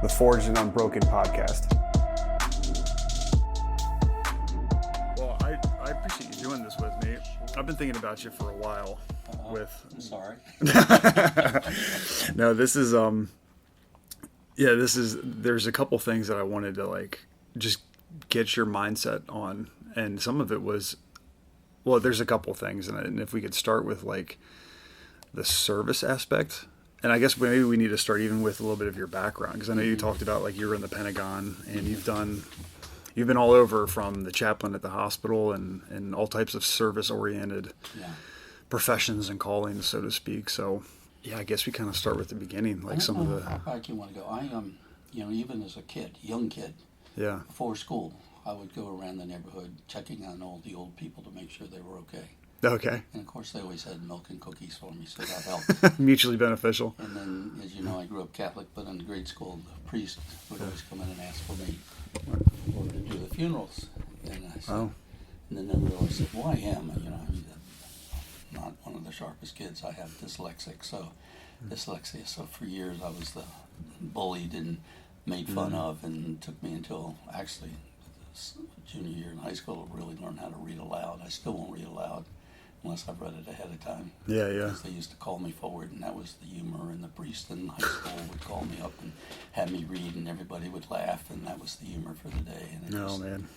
the Forged and Unbroken podcast. Well, I appreciate you doing this with me. I've been thinking about you for a while. I'm sorry. No, this is there's a couple things that I wanted to just get your mindset on, and some of it was, well, there's a couple things, and if we could start with the service aspect, and I guess maybe we need to start even with a little bit of your background, because I know you talked about you were in the Pentagon, and you've been all over, from the chaplain at the hospital and all types of service oriented professions and callings, so to speak. So yeah, I guess we kind of start with the beginning, some of the. How back you want to go? I even as a young kid, before school, I would go around the neighborhood checking on all the old people to make sure they were okay. Okay. And of course, they always had milk and cookies for me, so that helped. Mutually beneficial. And then, as you know, I grew up Catholic, but in grade school, the priest would always come in and ask for me to do the funerals. And I said, and then they would always say, "Why him?" I'm not one of the sharpest kids. I have dyslexia. So for years, I was the bullied and made fun of, and it took me until actually junior year in high school to really learn how to read aloud. I still won't read aloud unless I've read it ahead of time. Yeah. Because they used to call me forward, and that was the humor, and the priest in high school would call me up and have me read, and everybody would laugh, and that was the humor for the day. And man.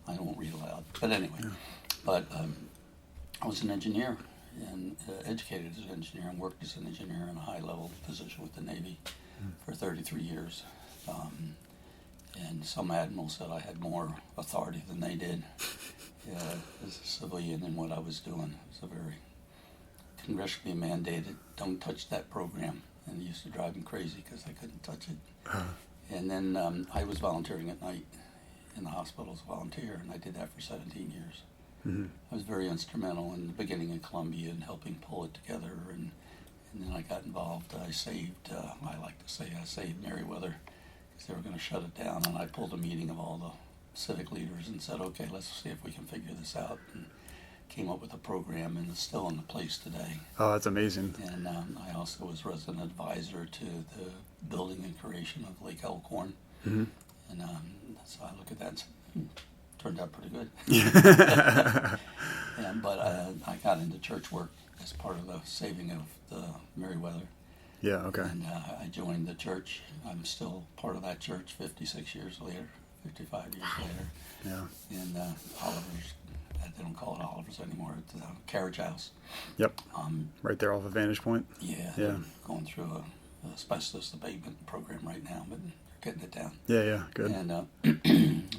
I won't read aloud. But anyway, I was an engineer, and educated as an engineer, and worked as an engineer in a high-level position with the Navy for 33 years. And some admirals said I had more authority than they did as a civilian in what I was doing. It was a very congressionally mandated, don't touch that program. And it used to drive them crazy because I couldn't touch it. And then I was volunteering at night in the hospital as a volunteer, and I did that for 17 years. I was very instrumental in the beginning of Columbia and helping pull it together. And then I got involved. I saved Meriwether, because they were going to shut it down, and I pulled a meeting of all the civic leaders and said, okay, let's see if we can figure this out, and came up with a program, and it's still in place today. Oh, that's amazing. And I also was resident advisor to the building and creation of Lake Elkhorn. And so I look at that and say, turned out pretty good. But I got into church work as part of the saving of the Meriwether. Yeah, okay. And I joined the church. I'm still part of that church 55 years later. Yeah. And Oliver's, they don't call it Oliver's anymore, it's the Carriage House. Yep. Right there off of Vantage Point. Yeah. Going through a asbestos abatement program right now, but they're getting it down. Yeah, good. And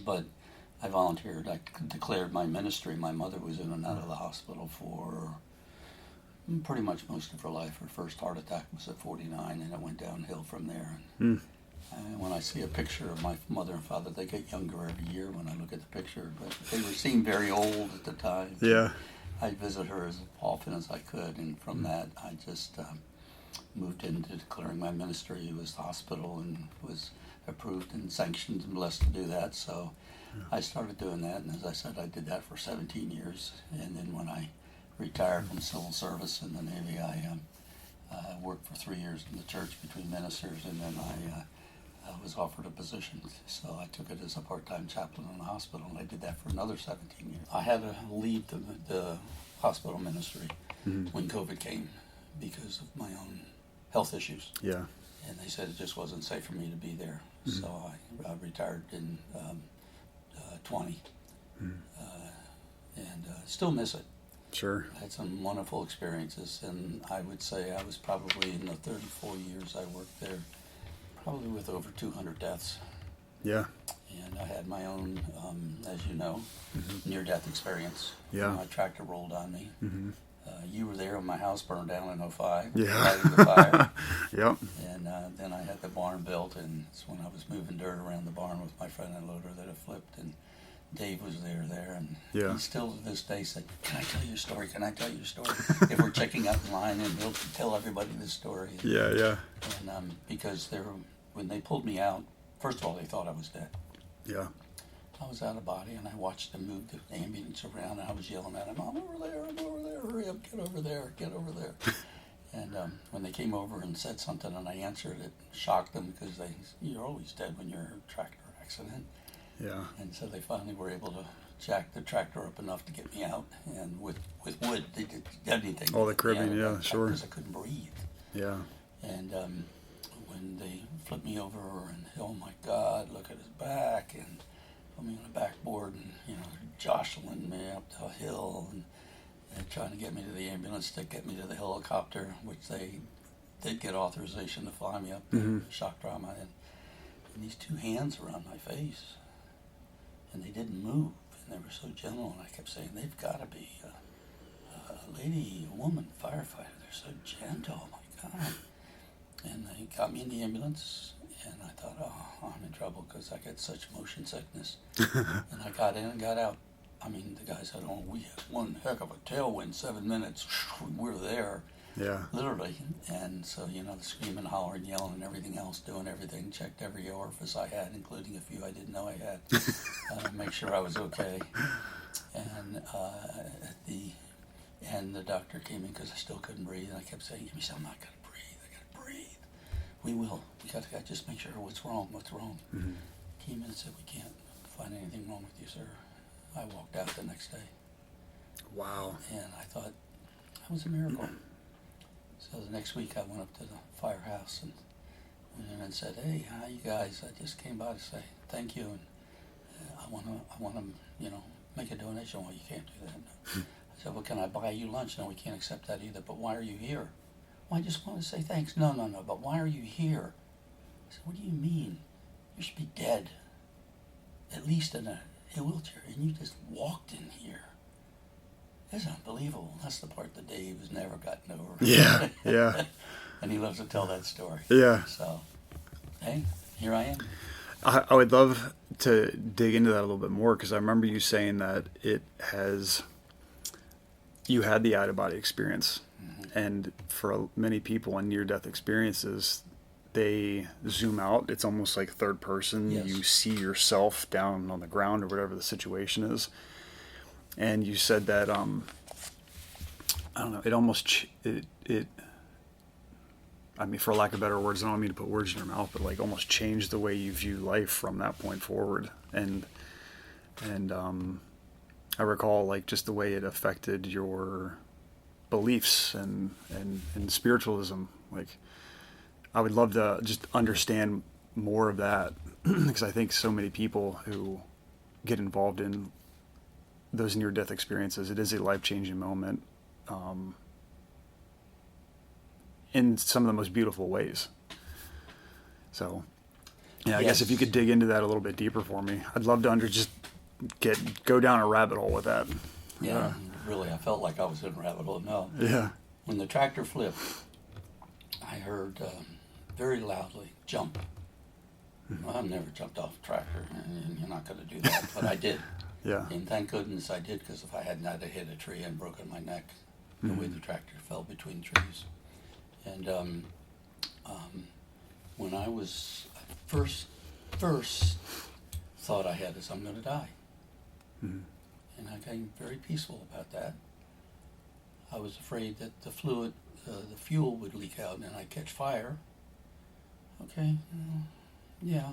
but I volunteered. I declared my ministry. My mother was in and out of the hospital for pretty much most of her life. Her first heart attack was at 49, and it went downhill from there. And when I see a picture of my mother and father, they get younger every year when I look at the picture, but they seemed very old at the time. Yeah. I'd visit her as often as I could, and from that I just moved into declaring my ministry. It was the hospital and was approved and sanctioned and blessed to do that, so I started doing that, and as I said, I did that for 17 years, and then when I retired from civil service in the Navy, I worked for 3 years in the church between ministers, and then I was offered a position, so I took it as a part-time chaplain in the hospital, and I did that for another 17 years. I had to leave the hospital ministry when COVID came because of my own health issues. Yeah. And they said it just wasn't safe for me to be there, so I retired in 20, and still miss it. Sure. I had some wonderful experiences, and I would say I was probably, in the 34 years I worked there, probably with over 200 deaths. Yeah. And I had my own, as you know, near-death experience. Yeah. My tractor rolled on me. You were there when my house burned down in 2005. Yeah. Fighting the fire. Yep. And then I had the barn built, and it's when I was moving dirt around the barn with my front end loader that it flipped, and Dave was there, and he still to this day said, can I tell you a story? Can I tell you a story? If we're checking out in line, and he'll tell everybody this story. Yeah. And because when they pulled me out, first of all, they thought I was dead. Yeah. I was out of body, and I watched them move the ambulance around, and I was yelling at him, I'm over there, hurry up, get over there. And when they came over and said something and I answered, it shocked them because you're always dead when you're in a tractor accident. Yeah. And so they finally were able to jack the tractor up enough to get me out. And with wood, they did anything. Oh, the cribbing, yeah, sure. Because I couldn't breathe. Yeah. And when they flipped me over and, oh my God, look at his back, and put me on a backboard and, jostling me up the hill and trying to get me to the ambulance to get me to the helicopter, which they did get authorization to fly me up to shock trauma. And these two hands around my face, and they didn't move, and they were so gentle, and I kept saying, they've got to be a woman firefighter. They're so gentle, oh my God. And they got me in the ambulance, and I thought, oh, I'm in trouble because I get such motion sickness. And I got in and got out. I mean, the guy said, oh, we had one heck of a tailwind, 7 minutes. We're there. Yeah. Literally. And so, the screaming, hollering, yelling, and everything else, doing everything, checked every orifice I had, including a few I didn't know I had, make sure I was okay. And at the end, the doctor came in because I still couldn't breathe, and I kept saying, give me something, I got to breathe. We will. We got to just make sure what's wrong. Mm-hmm. Came in and said, we can't find anything wrong with you, sir. I walked out the next day. Wow. And I thought, that was a miracle. So the next week I went up to the firehouse and went in and said, hey, how you guys? I just came by to say thank you, and I want to, make a donation. Well, you can't do that. No. I said, well, can I buy you lunch? No, we can't accept that either, but why are you here? Well, I just want to say thanks. No, but why are you here? I said, what do you mean? You should be dead, at least in a wheelchair, and you just walked in here. It's unbelievable. That's the part that Dave has never gotten over. Yeah, yeah. And he loves to tell that story. Yeah. So, hey, here I am. I would love to dig into that a little bit more, because I remember you saying that you had the out-of-body experience. Mm-hmm. And for many people in near-death experiences, they zoom out. It's almost like third person. Yes. You see yourself down on the ground or whatever the situation is. And you said that, I don't know, it almost, I mean, for lack of better words, I don't mean to put words in your mouth, but like almost changed the way you view life from that point forward. And I recall like just the way it affected your beliefs and spiritualism. Like, I would love to just understand more of that, because I think so many people who get involved in those near-death experiences, it is a life-changing moment in some of the most beautiful ways. So, yeah, I guess if you could dig into that a little bit deeper for me, I'd love to go down a rabbit hole with that. Yeah, really, I felt like I was in a rabbit hole. No. Yeah. When the tractor flipped, I heard very loudly, jump. Well, I've never jumped off a tractor, and you're not going to do that, but I did. Yeah. And thank goodness I did, because if I hadn't, I'd have hit a tree and broken my neck the way the tractor fell between trees. And when I was first thought I had is I'm going to die. Mm-hmm. And I became very peaceful about that. I was afraid that the fuel would leak out and I'd catch fire. Okay, yeah,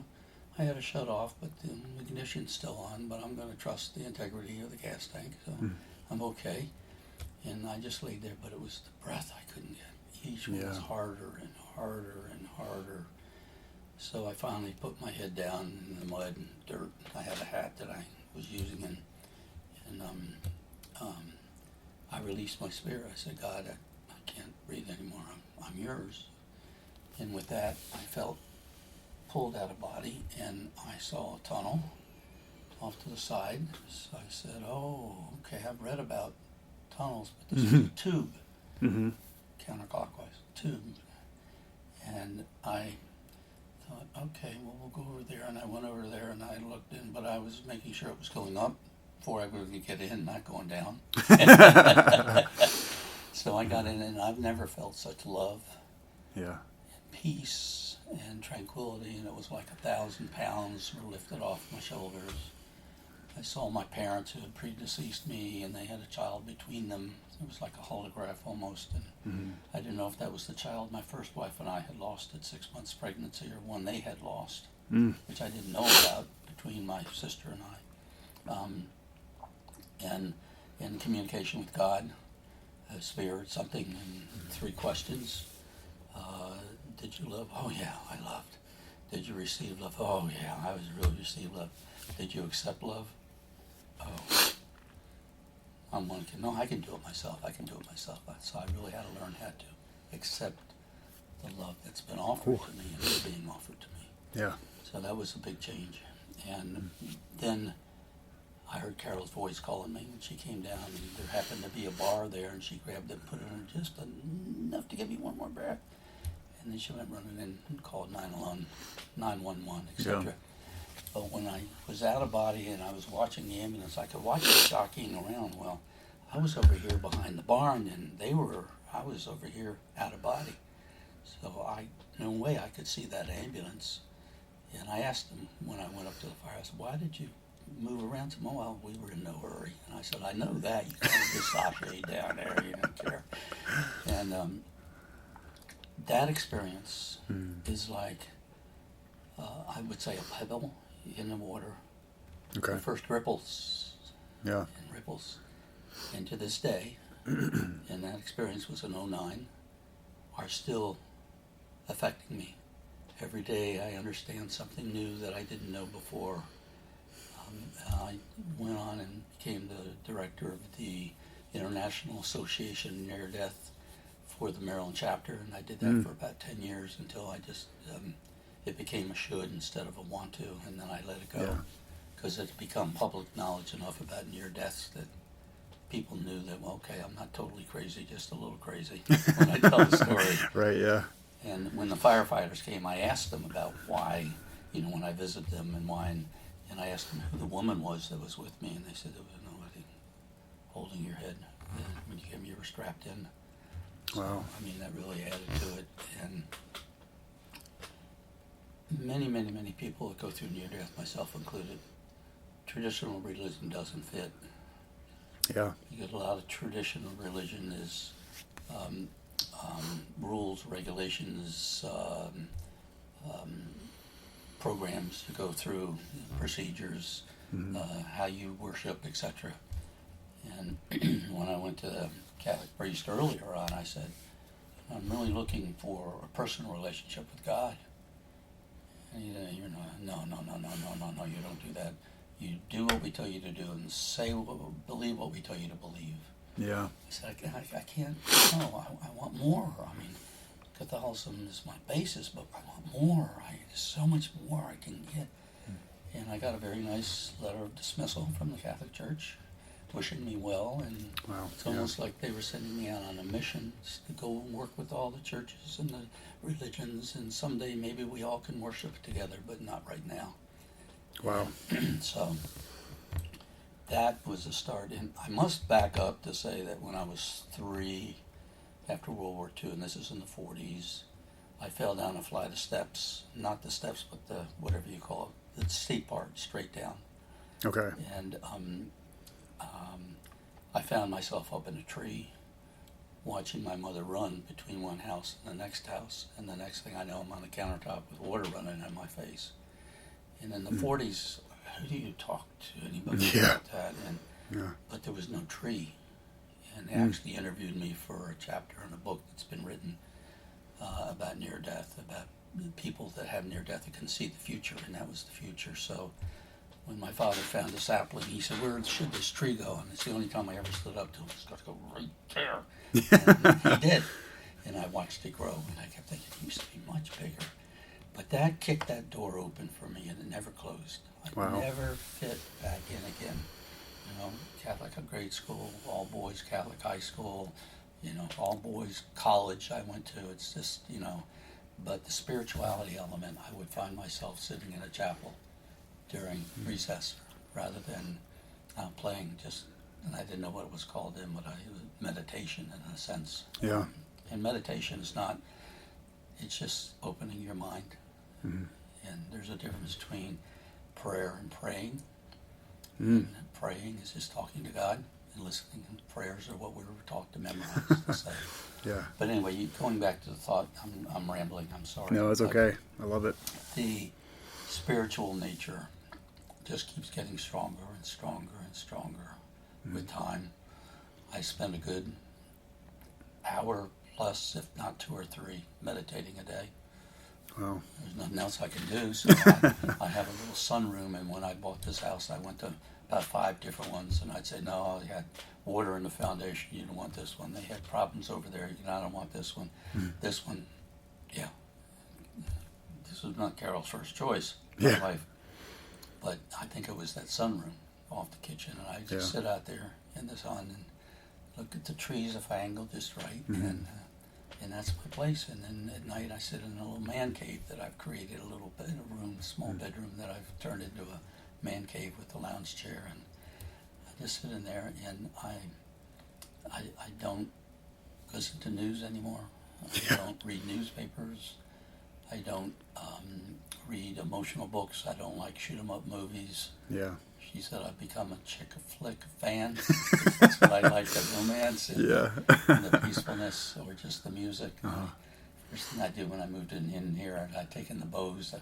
I had a shut off, but the ignition's still on, but I'm going to trust the integrity of the gas tank, so I'm okay. And I just laid there, but it was the breath I couldn't get. Each one was harder and harder and harder. So I finally put my head down in the mud and dirt. I had a hat that I was using, and I released my spirit. I said, God, I can't breathe anymore. I'm yours. And with that, I felt pulled out of body, and I saw a tunnel off to the side. So I said, oh, okay, I've read about tunnels, but this is a tube, counterclockwise, tube. And I thought, okay, well, we'll go over there. And I went over there, and I looked in, but I was making sure it was going up before I could get in, not going down. So I got in, and I've never felt such love, and peace, and tranquility, and it was like 1,000 pounds were lifted off my shoulders. I saw my parents who had predeceased me, and they had a child between them. It was like a holograph almost, and I didn't know if that was the child my first wife and I had lost at 6 months pregnancy, or one they had lost, which I didn't know about between my sister and I. And in communication with God, Spirit, something in 3 questions. Did you love? Oh yeah, I loved. Did you receive love? Oh yeah, I was really received love. Did you accept love? Oh, I'm one kid. No, I can do it myself. So I really had to learn how to accept the love that's been offered to me and is being offered to me. Yeah. So that was a big change. And then I heard Carol's voice calling me, and she came down, and there happened to be a bar there, and she grabbed it and put it in just enough to give me one more breath. And then she went running in and called 911, etc. Yeah. But when I was out of body and I was watching the ambulance, I could watch it jockeying around. Well, I was over here behind the barn, and I was over here out of body. So in a way, I could see that ambulance. And I asked them when I went up to the fire, I said, why did you move around? Some, well, we were in no hurry. And I said, I know that. You can't just sashay down there. You don't care. And that experience is like, I would say, a pebble in the water. Okay. The first ripples. Yeah. And ripples. And to this day, and that experience was in 2009, are still affecting me. Every day I understand something new that I didn't know before. I went on and became the director of the International Association Near Death for the Maryland chapter, and I did that for about 10 years until I just, it became a should instead of a want to, and then I let it go. Because it's become public knowledge enough about near deaths that people knew that, well, okay, I'm not totally crazy, just a little crazy when I tell the story. Right, yeah. And when the firefighters came, I asked them about why, when I visited them and why, and I asked them who the woman was that was with me, and they said there was nobody holding your head. And when you came, you were strapped in. So, Wow. I mean, that really added to it. And many, many, many people that go through near death, myself included, traditional religion doesn't fit. Yeah. Because a lot of traditional religion is rules, regulations, programs to go through, procedures, how you worship, etc. And when I went to the Catholic priest earlier on, I said, I'm really looking for a personal relationship with God. And he said, no, you don't do that. You do what we tell you to do and believe what we tell you to believe. Yeah. I said, I can't, no, I want more. I mean, Catholicism is my basis, but I want more. There's so much more I can get. And I got a very nice letter of dismissal from the Catholic Church, wishing me well, and it's almost like they were sending me out on a mission to go and work with all the churches and the religions, and someday maybe we all can worship together, but not right now. Wow. So that was a start. And I must back up to say that when I was 3, after World War II, and this is in the 40s, I fell down a flight of steps, not the steps, but the, whatever you call it, the steep part, straight down. Okay. And I found myself up in a tree watching my mother run between one house and the next house, and the next thing I know, I'm on the countertop with water running in my face. And in the 40s, who do you talk to anybody about that? And, but there was no tree. And they actually interviewed me for a chapter in a book that's been written about near death, about people that have near death that can see the future, and that was the future. So when my father found a sapling, he said, where should this tree go? And it's the only time I ever stood up to him. It's got to go right there. And he did. And I watched it grow, and I kept thinking, it used to be much bigger. But that kicked that door open for me, and it never closed. I never fit back in again. Catholic grade school, all boys Catholic high school, all boys college I went to. It's just, but the spirituality element, I would find myself sitting in a chapel during recess rather than playing just, and I didn't know what it was called then, but it was meditation in a sense. Yeah. And meditation is not, it's just opening your mind. And there's a difference between prayer and praying. And praying is just talking to God, and listening, and prayers are what we were taught to memorize to say. Yeah. But anyway, going back to the thought, I'm rambling, I'm sorry. No, it's okay. I love it. The spiritual nature just keeps getting stronger and stronger and stronger with time. I spend a good hour plus, if not 2 or 3, meditating a day. Wow. There's nothing else I can do, so I have a little sunroom, and when I bought this house, I went to about 5 different ones, and I'd say, no, they had water in the foundation, you don't want this one. They had problems over there, I don't want this one. This one, yeah. This was not Carol's first choice in life, but I think it was that sunroom off the kitchen, and I just sit out there in the sun and look at the trees if I angle just right, and that's my place. And then at night I sit in a little man cave that I've created, a little bit, a room, a small bedroom that I've turned into a man cave with a lounge chair, and I just sit in there, and I don't listen to news anymore. I don't read newspapers. I don't read emotional books. I don't like shoot-'em-up movies. Yeah. She said I've become a chick flick fan. That's what I like, the romance and, and the peacefulness, or just the music. First thing I did when I moved in here, I'd taken the Bose, the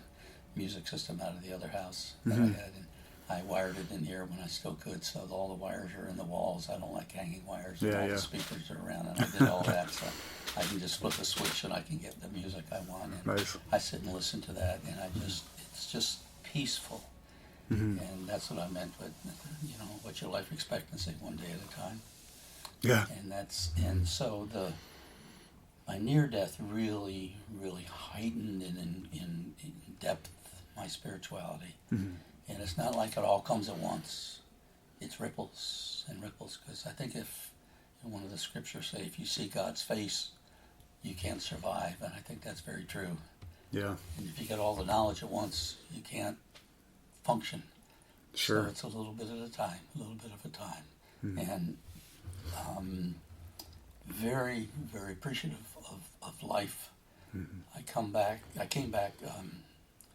music system, out of the other house that I had, and I wired it in here when I still could, so all the wires are in the walls. I don't like hanging wires. All the speakers are around, and I did all that, so I can just flip a switch and I can get the music I want. And I sit and listen to that, and it's just peaceful. And that's what I meant with, what's your life expectancy, one day at a time. Yeah. And so my near death really, really heightened in depth my spirituality. And it's not like it all comes at once. It's ripples and ripples, because I think if one of the scriptures say, if you see God's face, you can't survive, and I think that's very true. Yeah. And if you get all the knowledge at once, you can't function. Sure. So it's a little bit at a time, and very, very appreciative of life. I came back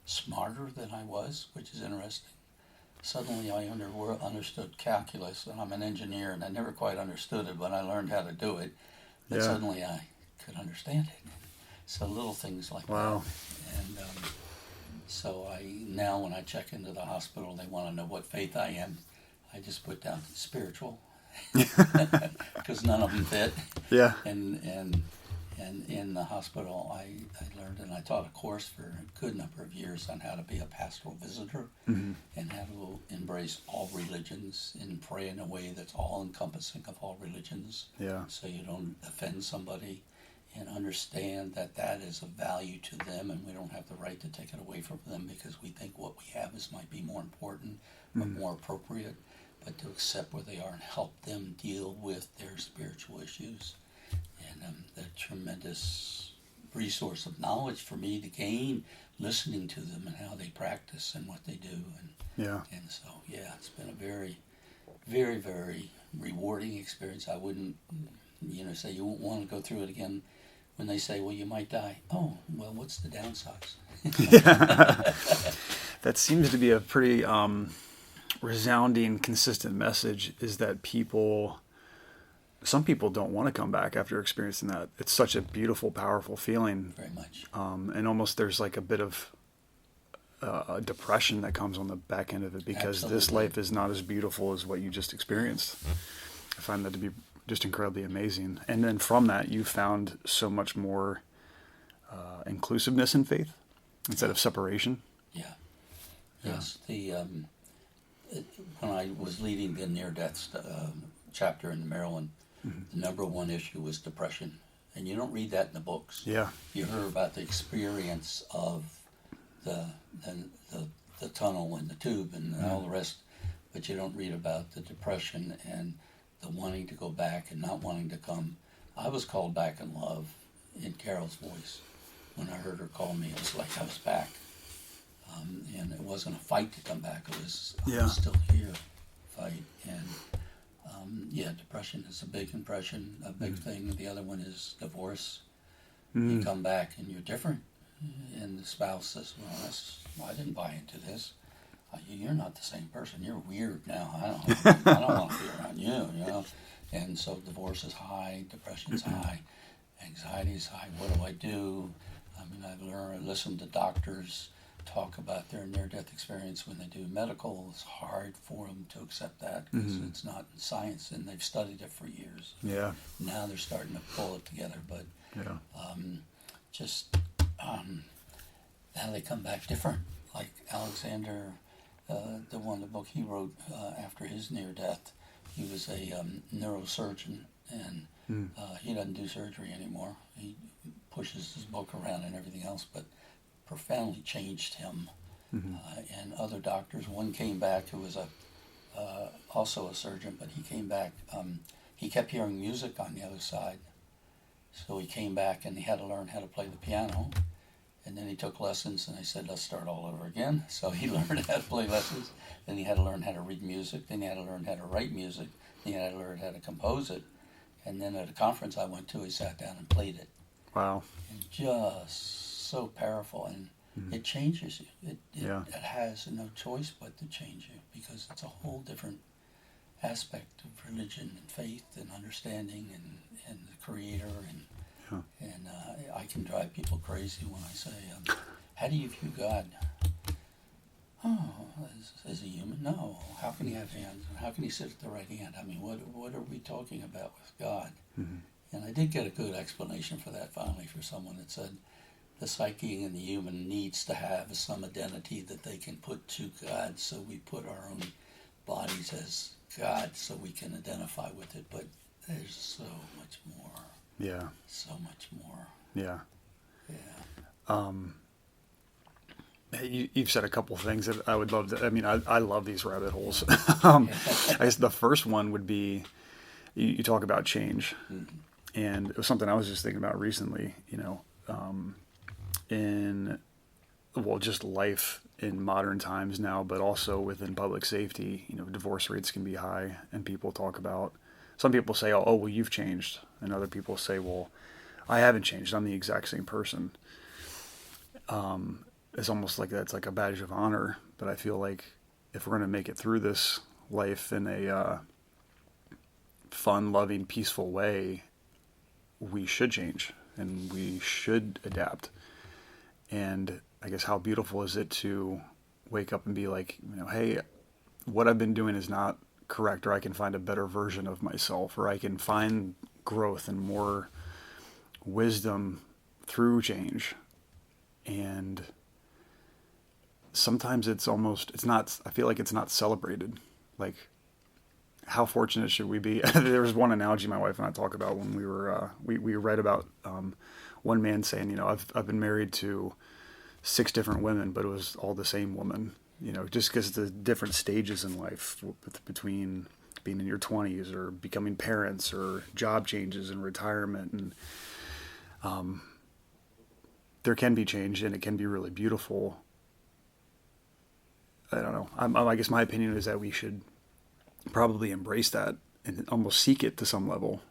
smarter than I was, which is interesting. Suddenly I understood calculus, and I'm an engineer, and I never quite understood it, but I learned how to do it. But suddenly I could understand it. So little things like that. And so now when I check into the hospital, they want to know what faith I am. I just put down spiritual, because none of them fit. Yeah. And in the hospital, I learned, and I taught a course for a good number of years on how to be a pastoral visitor and how to embrace all religions and pray in a way that's all-encompassing of all religions. Yeah. So you don't offend somebody, and understand that that is of value to them, and we don't have the right to take it away from them because we think what we have might be more important or more appropriate, but to accept where they are and help them deal with their spiritual issues. And the tremendous resource of knowledge for me to gain, listening to them and how they practice and what they do. And so, it's been a very, very, very rewarding experience. I wouldn't, say you won't want to go through it again. When they say, well, you might die. Oh, well, what's the downsides? That seems to be a pretty resounding, consistent message, is that some people don't want to come back after experiencing that. It's such a beautiful, powerful feeling. Very much. And almost there's like a bit of a depression that comes on the back end of it, because this life is not as beautiful as what you just experienced. I find that to be just incredibly amazing. And then from that, you found so much more inclusiveness in faith instead of separation. Yeah. Yes. When I was leading the near-death chapter in Maryland, the number one issue was depression. And you don't read that in the books. Yeah. You hear about the experience of the tunnel and the tube and all the rest, but you don't read about the depression and the wanting to go back and not wanting to come. I was called back in love in Carol's voice. When I heard her call me, it was like I was back. And it wasn't a fight to come back. It was, I'm still here, fight. And depression is a big impression, a big thing. The other one is divorce. You come back and you're different. And the spouse says, well, I didn't buy into this. You're not the same person. You're weird now. I don't want to be around you. And so divorce is high, depression's high, anxiety is high. What do I do? I mean, I've listened to doctors talk about their near-death experience when they do medical. It's hard for them to accept that because it's not in science, and they've studied it for years. Yeah. Now they're starting to pull it together, but now they come back different. Like Alexander, the book he wrote after his near-death, he was a neurosurgeon, and he doesn't do surgery anymore. He pushes his book around and everything else, but profoundly changed him. And other doctors, one came back who was also a surgeon, but he came back, he kept hearing music on the other side, so he came back and he had to learn how to play the piano, and then he took lessons, and they said, let's start all over again. So he learned how to play lessons, then he had to learn how to read music, then he had to learn how to write music, then he had to learn how to compose it, and then at a conference I went to, he sat down and played it. Wow. And just so powerful, and it changes you. It has no choice but to change you, because it's a whole different aspect of religion and faith and understanding and the Creator, and I can drive people crazy when I say, how do you view God? Oh, as a human? No. How can he have hands? How can he sit at the right hand? I mean, what are we talking about with God? And I did get a good explanation for that finally, for someone that said the psyche and the human needs to have some identity that they can put to God, so we put our own bodies as God so we can identify with it, but there's so much more. Yeah. So much more. Yeah. Yeah. You've said a couple of things that I would love to, I mean, I love these rabbit holes. I guess the first one would be, you talk about change. And it was something I was just thinking about recently, in, just life in modern times now, but also within public safety. Divorce rates can be high, and people talk about, some people say, oh, well, you've changed. And other people say, well, I haven't changed. I'm the exact same person. It's almost like that's like a badge of honor. But I feel like if we're going to make it through this life in a fun, loving, peaceful way, we should change and we should adapt. And I guess how beautiful is it to wake up and be like, hey, what I've been doing is not correct, or I can find a better version of myself, or I can find growth and more wisdom through change. And sometimes I feel like it's not celebrated. Like, how fortunate should we be? There was one analogy my wife and I talk about when we were, we read about one man saying, I've been married to 6 different women, but it was all the same woman, just because the different stages in life between being in your 20s or becoming parents or job changes and retirement. And there can be change, and it can be really beautiful. I don't know. I guess my opinion is that we should probably embrace that and almost seek it to some level.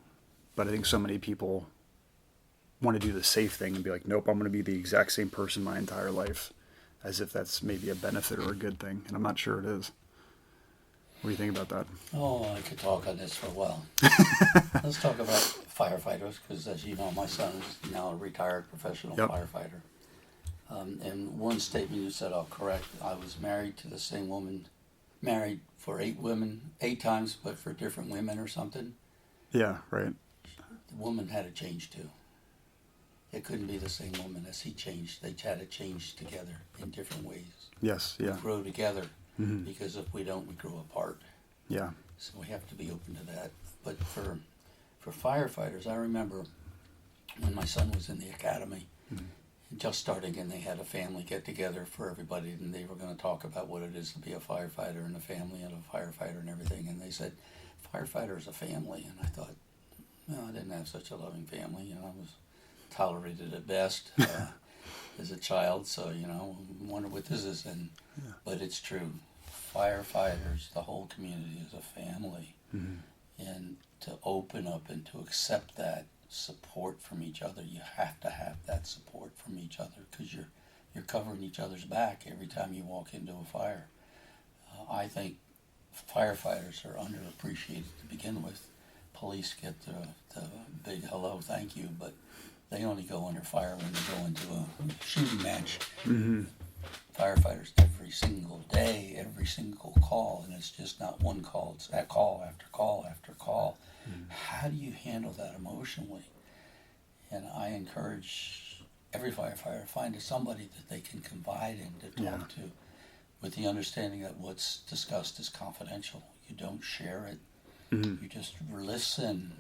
But I think so many people want to do the safe thing and be like, nope, I'm going to be the exact same person my entire life, as if that's maybe a benefit or a good thing. And I'm not sure it is. What do you think about that? Oh, I could talk on this for a while. Let's talk about firefighters, because as you know, my son is now a retired professional firefighter. And one statement you said, I'll correct. I was married to the same woman, married for 8 women, 8 times, but for different women or something. Yeah, right. The woman had to change too. It couldn't be the same woman as he changed. They had to change together in different ways. Yes, yeah. We grow together, because if we don't, we grow apart. Yeah. So we have to be open to that. But for firefighters, I remember when my son was in the academy, just starting, and they had a family get-together for everybody, and they were going to talk about what it is to be a firefighter and a family and a firefighter and everything. And they said, firefighter is a family. And I thought, no, I didn't have such a loving family. I was tolerated at best as a child, so I wonder what this is. But it's true. Firefighters, the whole community is a family, and to open up and to accept that support from each other, you have to have that support from each other, because you're covering each other's back every time you walk into a fire. I think firefighters are underappreciated to begin with. Police get the big hello, thank you, but they only go under fire when they go into a shooting match. Mm-hmm. Firefighters every single day, every single call, and it's just not one call, it's that call after call after call. Mm-hmm. How do you handle that emotionally? And I encourage every firefighter to find somebody that they can confide in, to talk to, with the understanding that what's discussed is confidential. You don't share it. Mm-hmm. You just listen.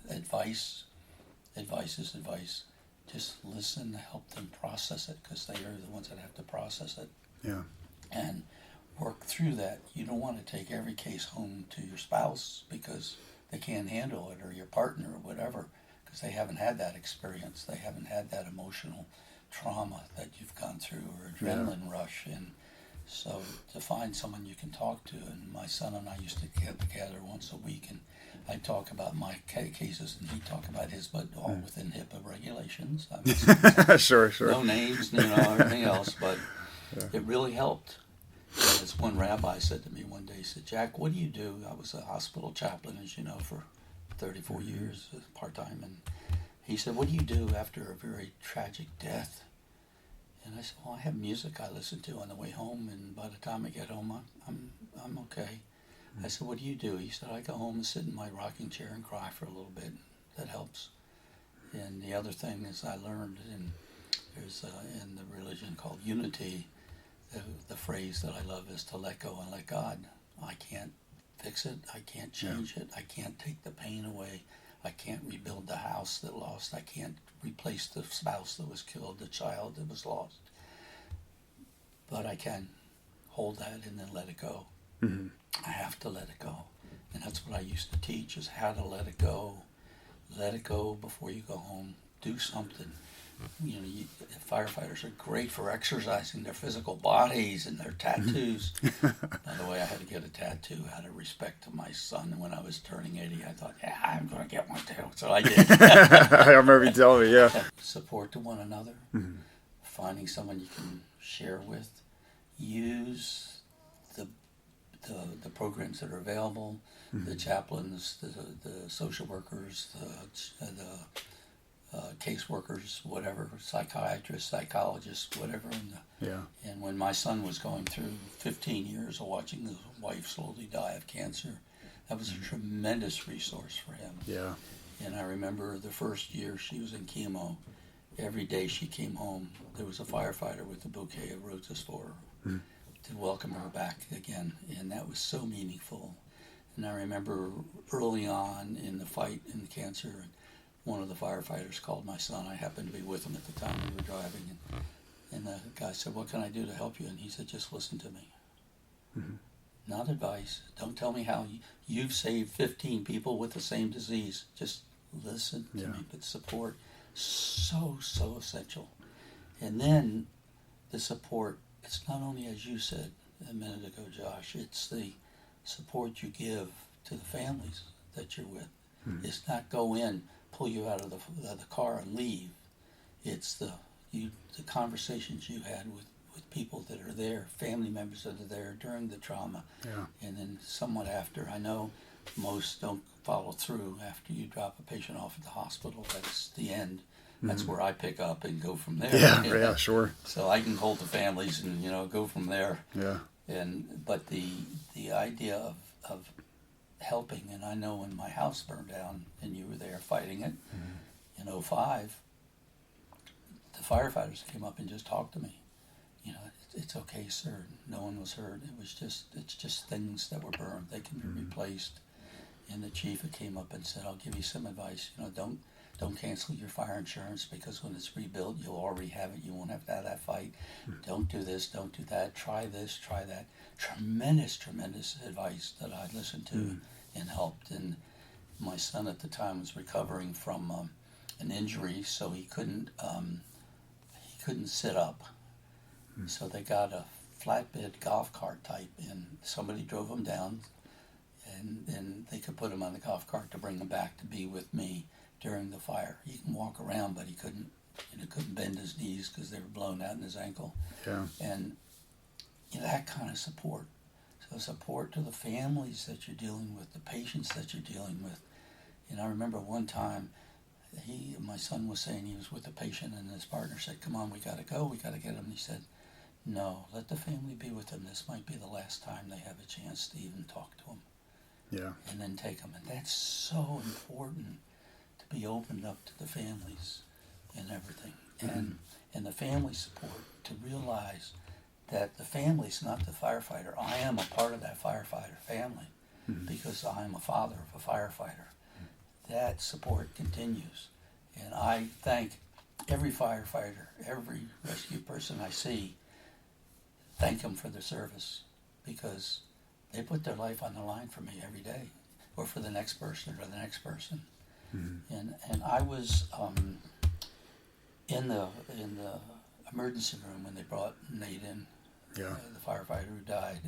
Advice is advice. Just listen to help them process it, because they are the ones that have to process it. Yeah. And work through that. You don't want to take every case home to your spouse because they can't handle it, or your partner, or whatever, because they haven't had that experience. They haven't had that emotional trauma that you've gone through, or adrenaline rush. And so to find someone you can talk to, and my son and I used to get together once a week, and I'd talk about my cases, and he'd talk about his, but all within HIPAA regulations. I mean, sure. No names, everything else, but it really helped. And as one rabbi said to me one day, he said, "Jack, what do you do?" I was a hospital chaplain, as you know, for 34 years, part-time, and he said, "What do you do after a very tragic death?" And I said, "Well, I have music I listen to on the way home, and by the time I get home, I'm okay." I said, "What do you do?" He said, "I go home and sit in my rocking chair and cry for a little bit. That helps." And the other thing is, I learned there's in the religion called unity, the phrase that I love is to let go and let God. I can't fix it. I can't change it. I can't take the pain away. I can't rebuild the house that lost. I can't replace the spouse that was killed, the child that was lost. But I can hold that and then let it go. Mm-hmm. I have to let it go. And that's what I used to teach, is how to let it go. Let it go before you go home. Do something. Firefighters are great for exercising their physical bodies and their tattoos. By the way, I had to get a tattoo out of respect to my son. When I was turning 80, I thought, I'm going to get one too. So I did. I remember you telling me, Support to one another. Mm-hmm. Finding someone you can share with. Use the programs that are available, the chaplains, the social workers, the caseworkers, whatever, psychiatrists, psychologists, whatever. And when my son was going through 15 years of watching his wife slowly die of cancer, that was a tremendous resource for him. Yeah. And I remember the first year she was in chemo, every day she came home, there was a firefighter with a bouquet of roses for her. Mm. To welcome her back again, and that was so meaningful. And I remember early on in the fight in the cancer, one of the firefighters called my son. I happened to be with him at the time we were driving, and the guy said, "What can I do to help you?" And he said, "Just listen to me." Mm-hmm. Not advice. Don't tell me how you've saved 15 people with the same disease. Just listen to me. But support, so essential. And then the support, it's not only, as you said a minute ago, Josh, it's the support you give to the families that you're with. Mm-hmm. It's not go in, pull you out of the car and leave. It's the conversations you had with people that are there, family members that are there during the trauma, and then somewhat after. I know most don't follow through after you drop a patient off at the hospital. That's the end. That's where I pick up and go from there. Yeah, sure. So I can hold the families and go from there. Yeah. But the idea of helping, and I know when my house burned down and you were there fighting it in 2005, the firefighters came up and just talked to me. It's okay, sir. No one was hurt. It's just things that were burned. They can be replaced. And the chief came up and said, "I'll give you some advice. Don't cancel your fire insurance, because when it's rebuilt, you'll already have it. You won't have to have that fight. Don't do this, don't do that. Try this, try that." Tremendous advice that I listened to and helped. And my son at the time was recovering from an injury, so he couldn't sit up. So they got a flatbed golf cart type, and somebody drove him down, and then they could put him on the golf cart to bring him back to be with me during the fire. He can walk around, but he couldn't bend his knees because they were blown out in his ankle. Yeah. And that kind of support. So a support to the families that you're dealing with, the patients that you're dealing with. And I remember one time, my son was saying he was with a patient, and his partner said, "Come on, we got to go, we got to get him." And he said, "No, let the family be with him. This might be the last time they have a chance to even talk to him." Yeah. And then take them. And that's so important, to be opened up to the families and everything. And the family support, to realize that the family's not the firefighter. I am a part of that firefighter family because I am a father of a firefighter. That support continues. And I thank every firefighter, every rescue person I see, thank them for their service, because they put their life on the line for me every day, or for the next person or the next person. And I was in the emergency room when they brought Nate in, the firefighter who died,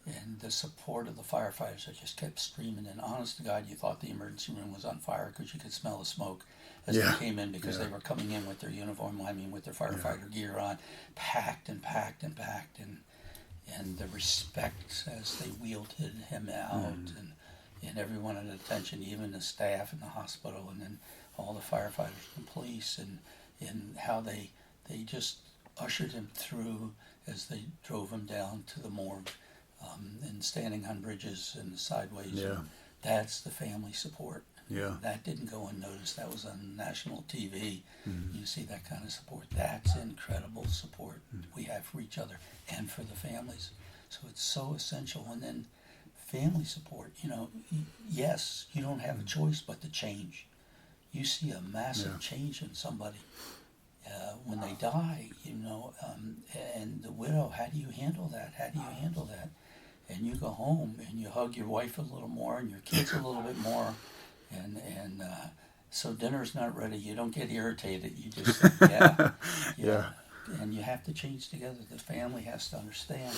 and the support of the firefighters that just kept screaming. And honest to God, you thought the emergency room was on fire because you could smell the smoke as they came in, because they were coming in with their uniform, with their firefighter gear on, packed and packed and packed, and the respect as they wheeled him out, and everyone at attention, even the staff in the hospital, and then all the firefighters and police, and how they just ushered him through as they drove him down to the morgue, and standing on bridges and sideways. Yeah. That's the family support. Yeah. That didn't go unnoticed. That was on national TV. You see that kind of support. That's incredible support we have for each other and for the families. So it's so essential. And then family support, yes, you don't have a choice but to change. You see a massive change in somebody when they die, and the widow, how do you handle that? How do you handle that? And you go home and you hug your wife a little more and your kids a little bit more, and so dinner's not ready. You don't get irritated. You just and you have to change together. The family has to understand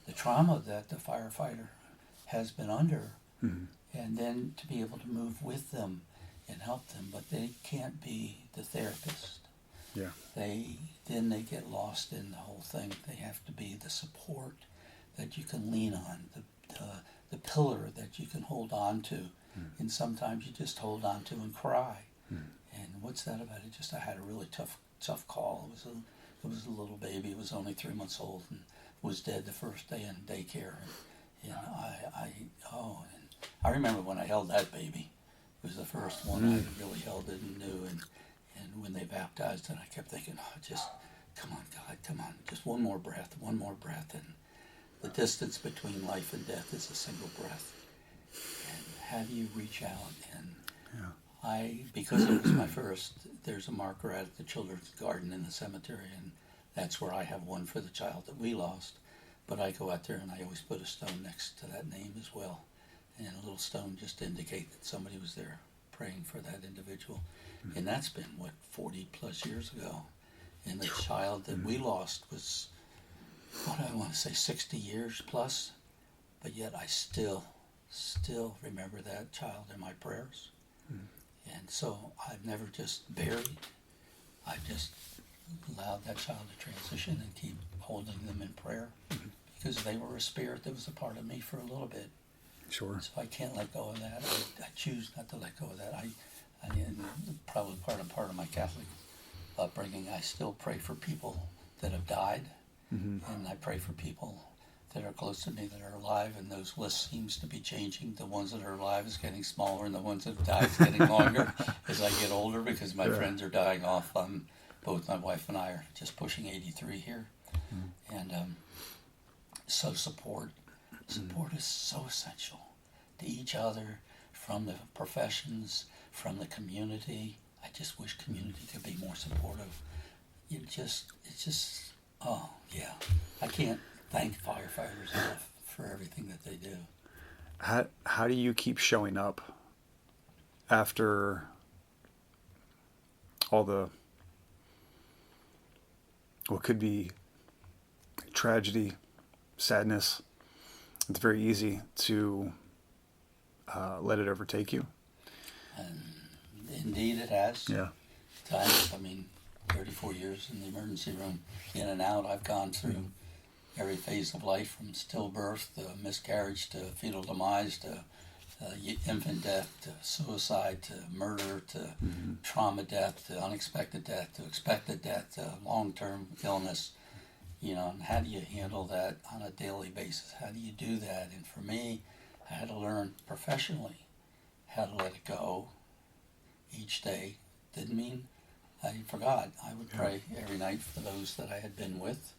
the trauma that the firefighter has been under, and then to be able to move with them and help them. But they can't be the therapist. Yeah. They get lost in the whole thing. They have to be the support that you can lean on, the pillar that you can hold on to, and sometimes you just hold on to and cry. And what's that about? I had a really tough call. It was a little baby. It was only 3 months old and was dead the first day in daycare. And I remember when I held that baby. It was the first one I really held it and knew. And when they baptized it, I kept thinking, just come on, God, come on, just one more breath. And the distance between life and death is a single breath. And how do you reach out? And because it was my first, there's a marker at the children's garden in the cemetery, and that's where I have one for the child that we lost. But I go out there and I always put a stone next to that name as well, and a little stone just to indicate that somebody was there praying for that individual. And that's been, 40 plus years ago. And the child that we lost was, I want to say 60 years plus, but yet I still remember that child in my prayers. And so I've never just buried. I've just allowed that child to transition and keep holding them in prayer, because they were a spirit that was a part of me for a little bit. Sure. So I can't let go of that. I choose not to let go of that. Probably part of my Catholic upbringing, I still pray for people that have died, and I pray for people that are close to me that are alive, and those lists seems to be changing. The ones that are alive is getting smaller, and the ones that have died is getting longer as I get older, because my friends are dying off. Both my wife and I are just pushing 83 here. And so support is so essential to each other, from the professions, from the community. I just wish community could be more supportive. I can't thank firefighters enough for everything that they do. How do you keep showing up after all the, what could be tragedy, sadness? It's very easy to let it overtake you. Indeed, it has. Yeah. Times, 34 years in the emergency room, in and out. I've gone through every phase of life, from stillbirth to miscarriage to fetal demise to infant death to suicide to murder to trauma death to unexpected death to expected death to long-term illness. And how do you handle that on a daily basis? How do you do that? And for me, I had to learn professionally how to let it go each day. Didn't mean I forgot. I would pray every night for those that I had been with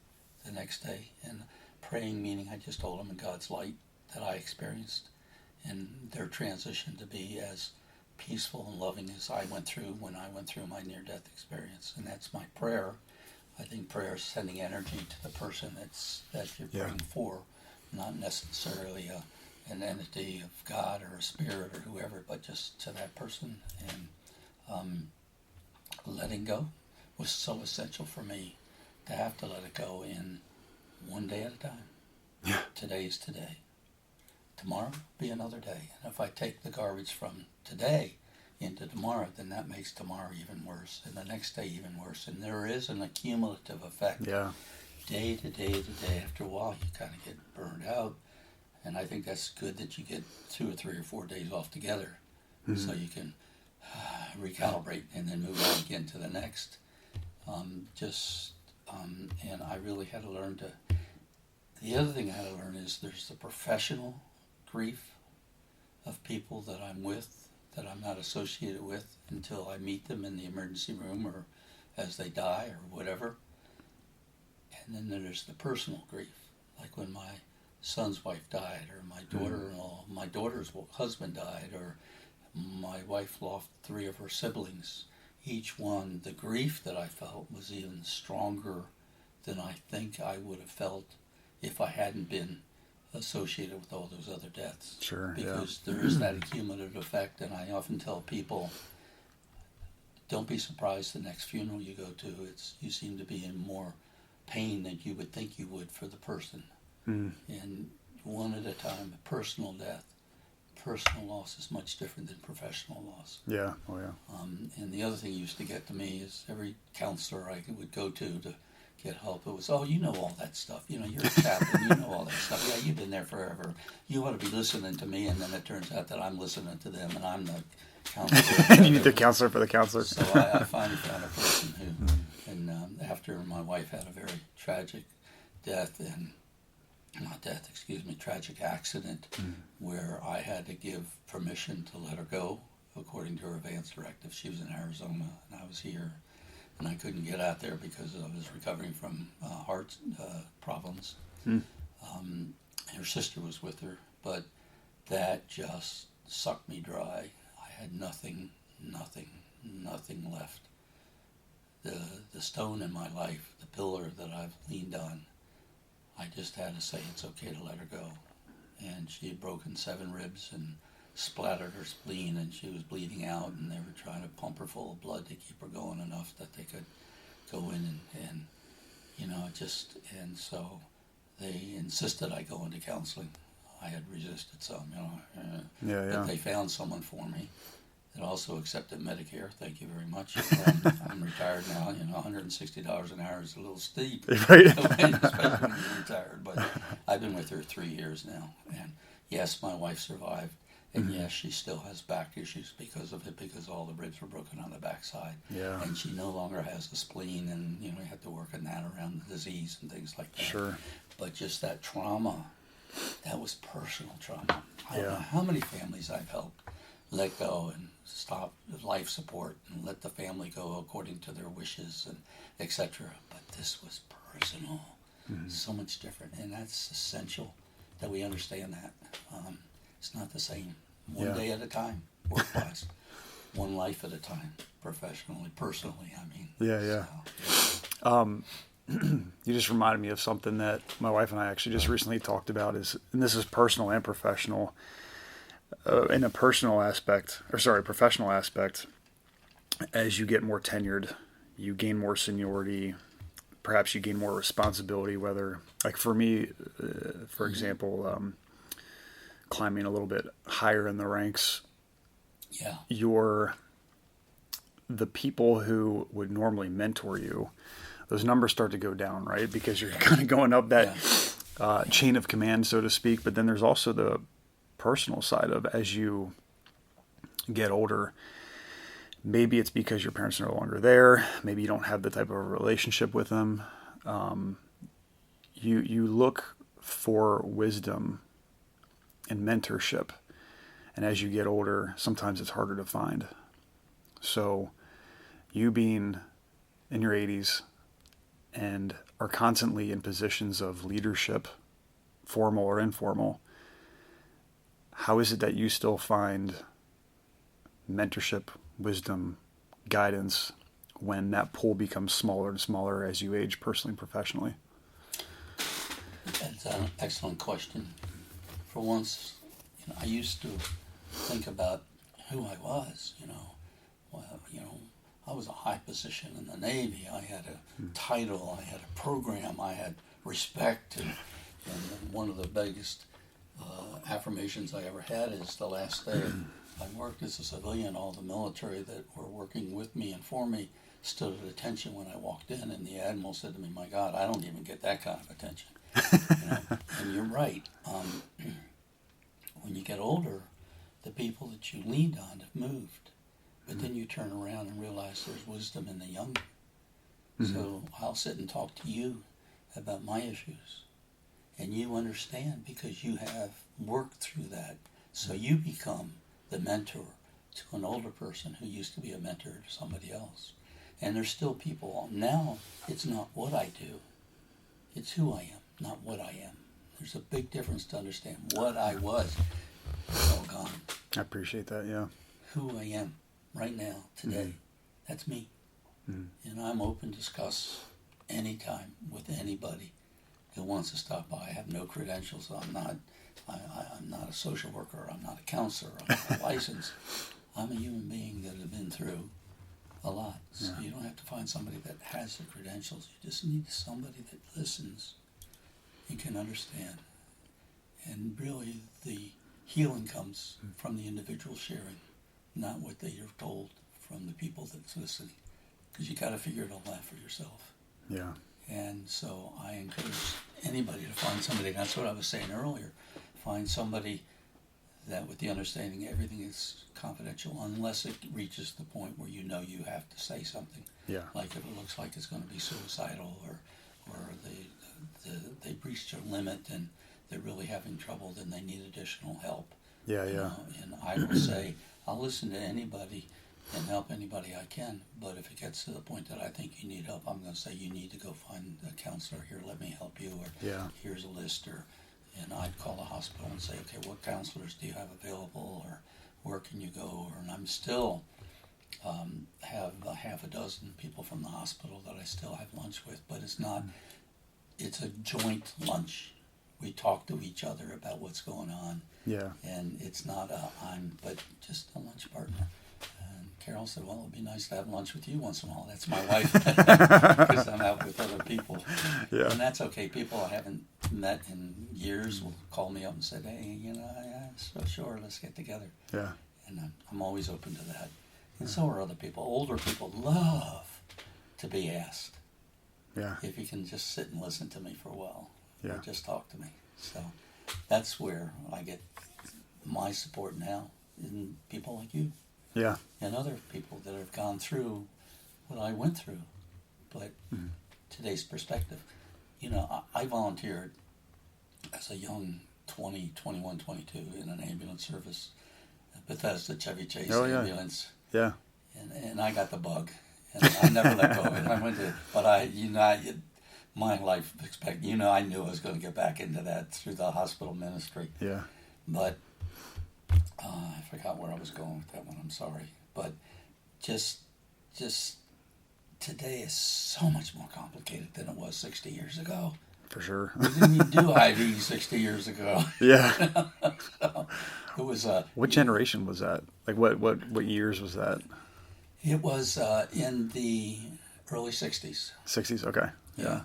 the next day. And praying meaning I just told them in God's light that I experienced and their transition to be as peaceful and loving as I went through when I went through my near-death experience. And that's my prayer. I think prayer is sending energy to the person that you're praying for, not necessarily an entity of God or a spirit or whoever, but just to that person. And letting go was so essential for me to have to let it go in one day at a time. Yeah. Today's today. Tomorrow be another day. And if I take the garbage from today into tomorrow, then that makes tomorrow even worse, and the next day even worse. And there is an accumulative effect. Yeah. Day to day to day. After a while, you kind of get burned out. And I think that's good that you get 2 or 3 or 4 days off together so you can recalibrate and then move on again to the next. And I really had to learn to... The other thing I had to learn is there's the professional grief of people that I'm with, that I'm not associated with until I meet them in the emergency room or as they die or whatever. And then there's the personal grief, like when my son's wife died, or my daughter-in-law, my daughter's husband died, or my wife lost 3 of her siblings. Each one, the grief that I felt was even stronger than I think I would have felt if I hadn't been associated with all those other deaths. Sure, because there is that accumulative effect, and I often tell people, don't be surprised the next funeral you go to, you seem to be in more pain than you would think you would for the person. And one at a time, a personal death, personal loss is much different than professional loss. Yeah, oh yeah. And the other thing used to get to me is every counselor I would go to get help, it was, oh, you know all that stuff. You're a chaplain, you know all that stuff. Yeah, you've been there forever. You ought to be listening to me. And then it turns out that I'm listening to them, and I'm the counselor. You need the counselor for the counselor. So I finally found a person who, and after my wife had a very tragic tragic accident where I had to give permission to let her go according to her advance directive. She was in Arizona and I was here, and I couldn't get out there because I was recovering from heart problems. Her sister was with her, but that just sucked me dry. I had nothing left. The stone in my life, the pillar that I've leaned on, I just had to say it's okay to let her go. And she had broken 7 ribs and splattered her spleen, and she was bleeding out, and they were trying to pump her full of blood to keep her going enough that they could go in and and so they insisted I go into counseling. I had resisted some, but they found someone for me that also accepted Medicare. Thank you very much. I'm retired now. $160 an hour is a little steep, right? Especially when you're retired. But I've been with her 3 years now, and yes, my wife survived, and yes, she still has back issues because of it, because all the ribs were broken on the backside. Yeah. And she no longer has a spleen, and we have to work on that around the disease and things like that. Sure. But just that trauma, that was personal trauma. I don't know Yeah. how many families I've helped let go and stop life support and let the family go according to their wishes and etc. But this was personal, so much different, and that's essential that we understand that. It's not the same. One day at a time, work-wise. One life at a time, professionally, personally, I mean. Yeah. So, You just reminded me of something that my wife and I actually just recently talked about, and this is personal and professional. In a professional aspect, as you get more tenured, you gain more seniority, perhaps you gain more responsibility, whether, like for me, for example, climbing a little bit higher in the ranks, the people who would normally mentor you those numbers start to go down, right? Because you're kind of going up that chain of command, so to speak. But then there's also the personal side of, as you get older, maybe it's because your parents are no longer there. Maybe you don't have the type of relationship with them. You look for wisdom and mentorship. And as you get older, sometimes it's harder to find. So you being in your 80s and are constantly in positions of leadership, formal or informal, how is it that you still find mentorship, wisdom, guidance when that pool becomes smaller and smaller as you age personally and professionally? That's an excellent question. For once, I used to think about who I was, I was a high position in the Navy. I had a title, I had a program, I had respect, and one of the biggest affirmations I ever had is the last day I worked as a civilian, all the military that were working with me and for me stood at attention when I walked in, and the admiral said to me, "My God, I don't even get that kind of attention." And you're right. When you get older, the people that you leaned on have moved. But then you turn around and realize there's wisdom in the young. So I'll sit and talk to you about my issues. And you understand because you have worked through that. So you become the mentor to an older person who used to be a mentor to somebody else. And there's still people. Now, it's not what I do. It's who I am, not what I am. There's a big difference to understand what I was. It's all gone. I appreciate that, yeah. Who I am right now, today, that's me. And I'm open to discuss anytime with anybody who wants to stop by. I have no credentials. I'm not a social worker. I'm not a counselor. I'm not licensed. I'm a human being that has been through a lot. So you don't have to find somebody that has the credentials. You just need somebody that listens and can understand. And really, the healing comes from the individual sharing, not what they are told from the people that's listening. Because you got to figure it all out for yourself. Yeah. And so I encourage anybody to find somebody. That's what I was saying earlier. Find somebody that, with the understanding everything is confidential, unless it reaches the point where you have to say something. Yeah. Like if it looks like it's going to be suicidal, or they reached their limit and they're really having trouble, then they need additional help. Yeah. And I will say, I'll listen to anybody and help anybody I can, but if it gets to the point that I think you need help, I'm going to say, you need to go find a counselor. Here, let me help you, or here's a list, and I'd call the hospital and say, okay, what counselors do you have available, or where can you go? And I'm still have a half a dozen people from the hospital that I still have lunch with, but it's a joint lunch. We talk to each other about what's going on. Yeah. And it's not but just a lunch partner. And Carol said, well, it'd be nice to have lunch with you once in a while. That's my wife, because I'm out with other people. Yeah. And that's okay. People I haven't met in years will call me up and say, hey, so sure, let's get together. Yeah. And I'm always open to that. And so are other people. Older people love to be asked. Yeah. If you can just sit and listen to me for a while. Yeah. Or just talk to me. So that's where I get my support now, in people like you. Yeah. And other people that have gone through what I went through. But today's perspective. I volunteered as a young 20, 21, 22 in an ambulance service, a Bethesda Chevy-Chase ambulance. Yeah. And I got the bug. And I never let go of it. I went to, but my life expect. I knew I was going to get back into that through the hospital ministry. Yeah. But I forgot where I was going with that one. I'm sorry. But just today is so much more complicated than it was 60 years ago. For sure. We didn't even do IV 60 years ago. Yeah. So it was what generation was that? Like what years was that? It was in the early 60s. 60s. Okay. Yeah.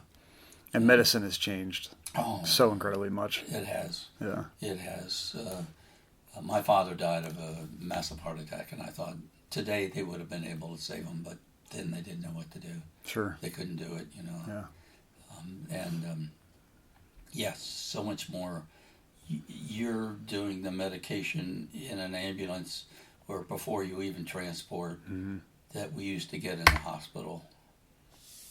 And medicine has changed so incredibly much. It has. Yeah. It has. My father died of a massive heart attack, and I thought today they would have been able to save him, but then they didn't know what to do. Sure. They couldn't do it, you know. Yeah. Yes, so much more. You're doing the medication in an ambulance, or before you even transport, that we used to get in the hospital.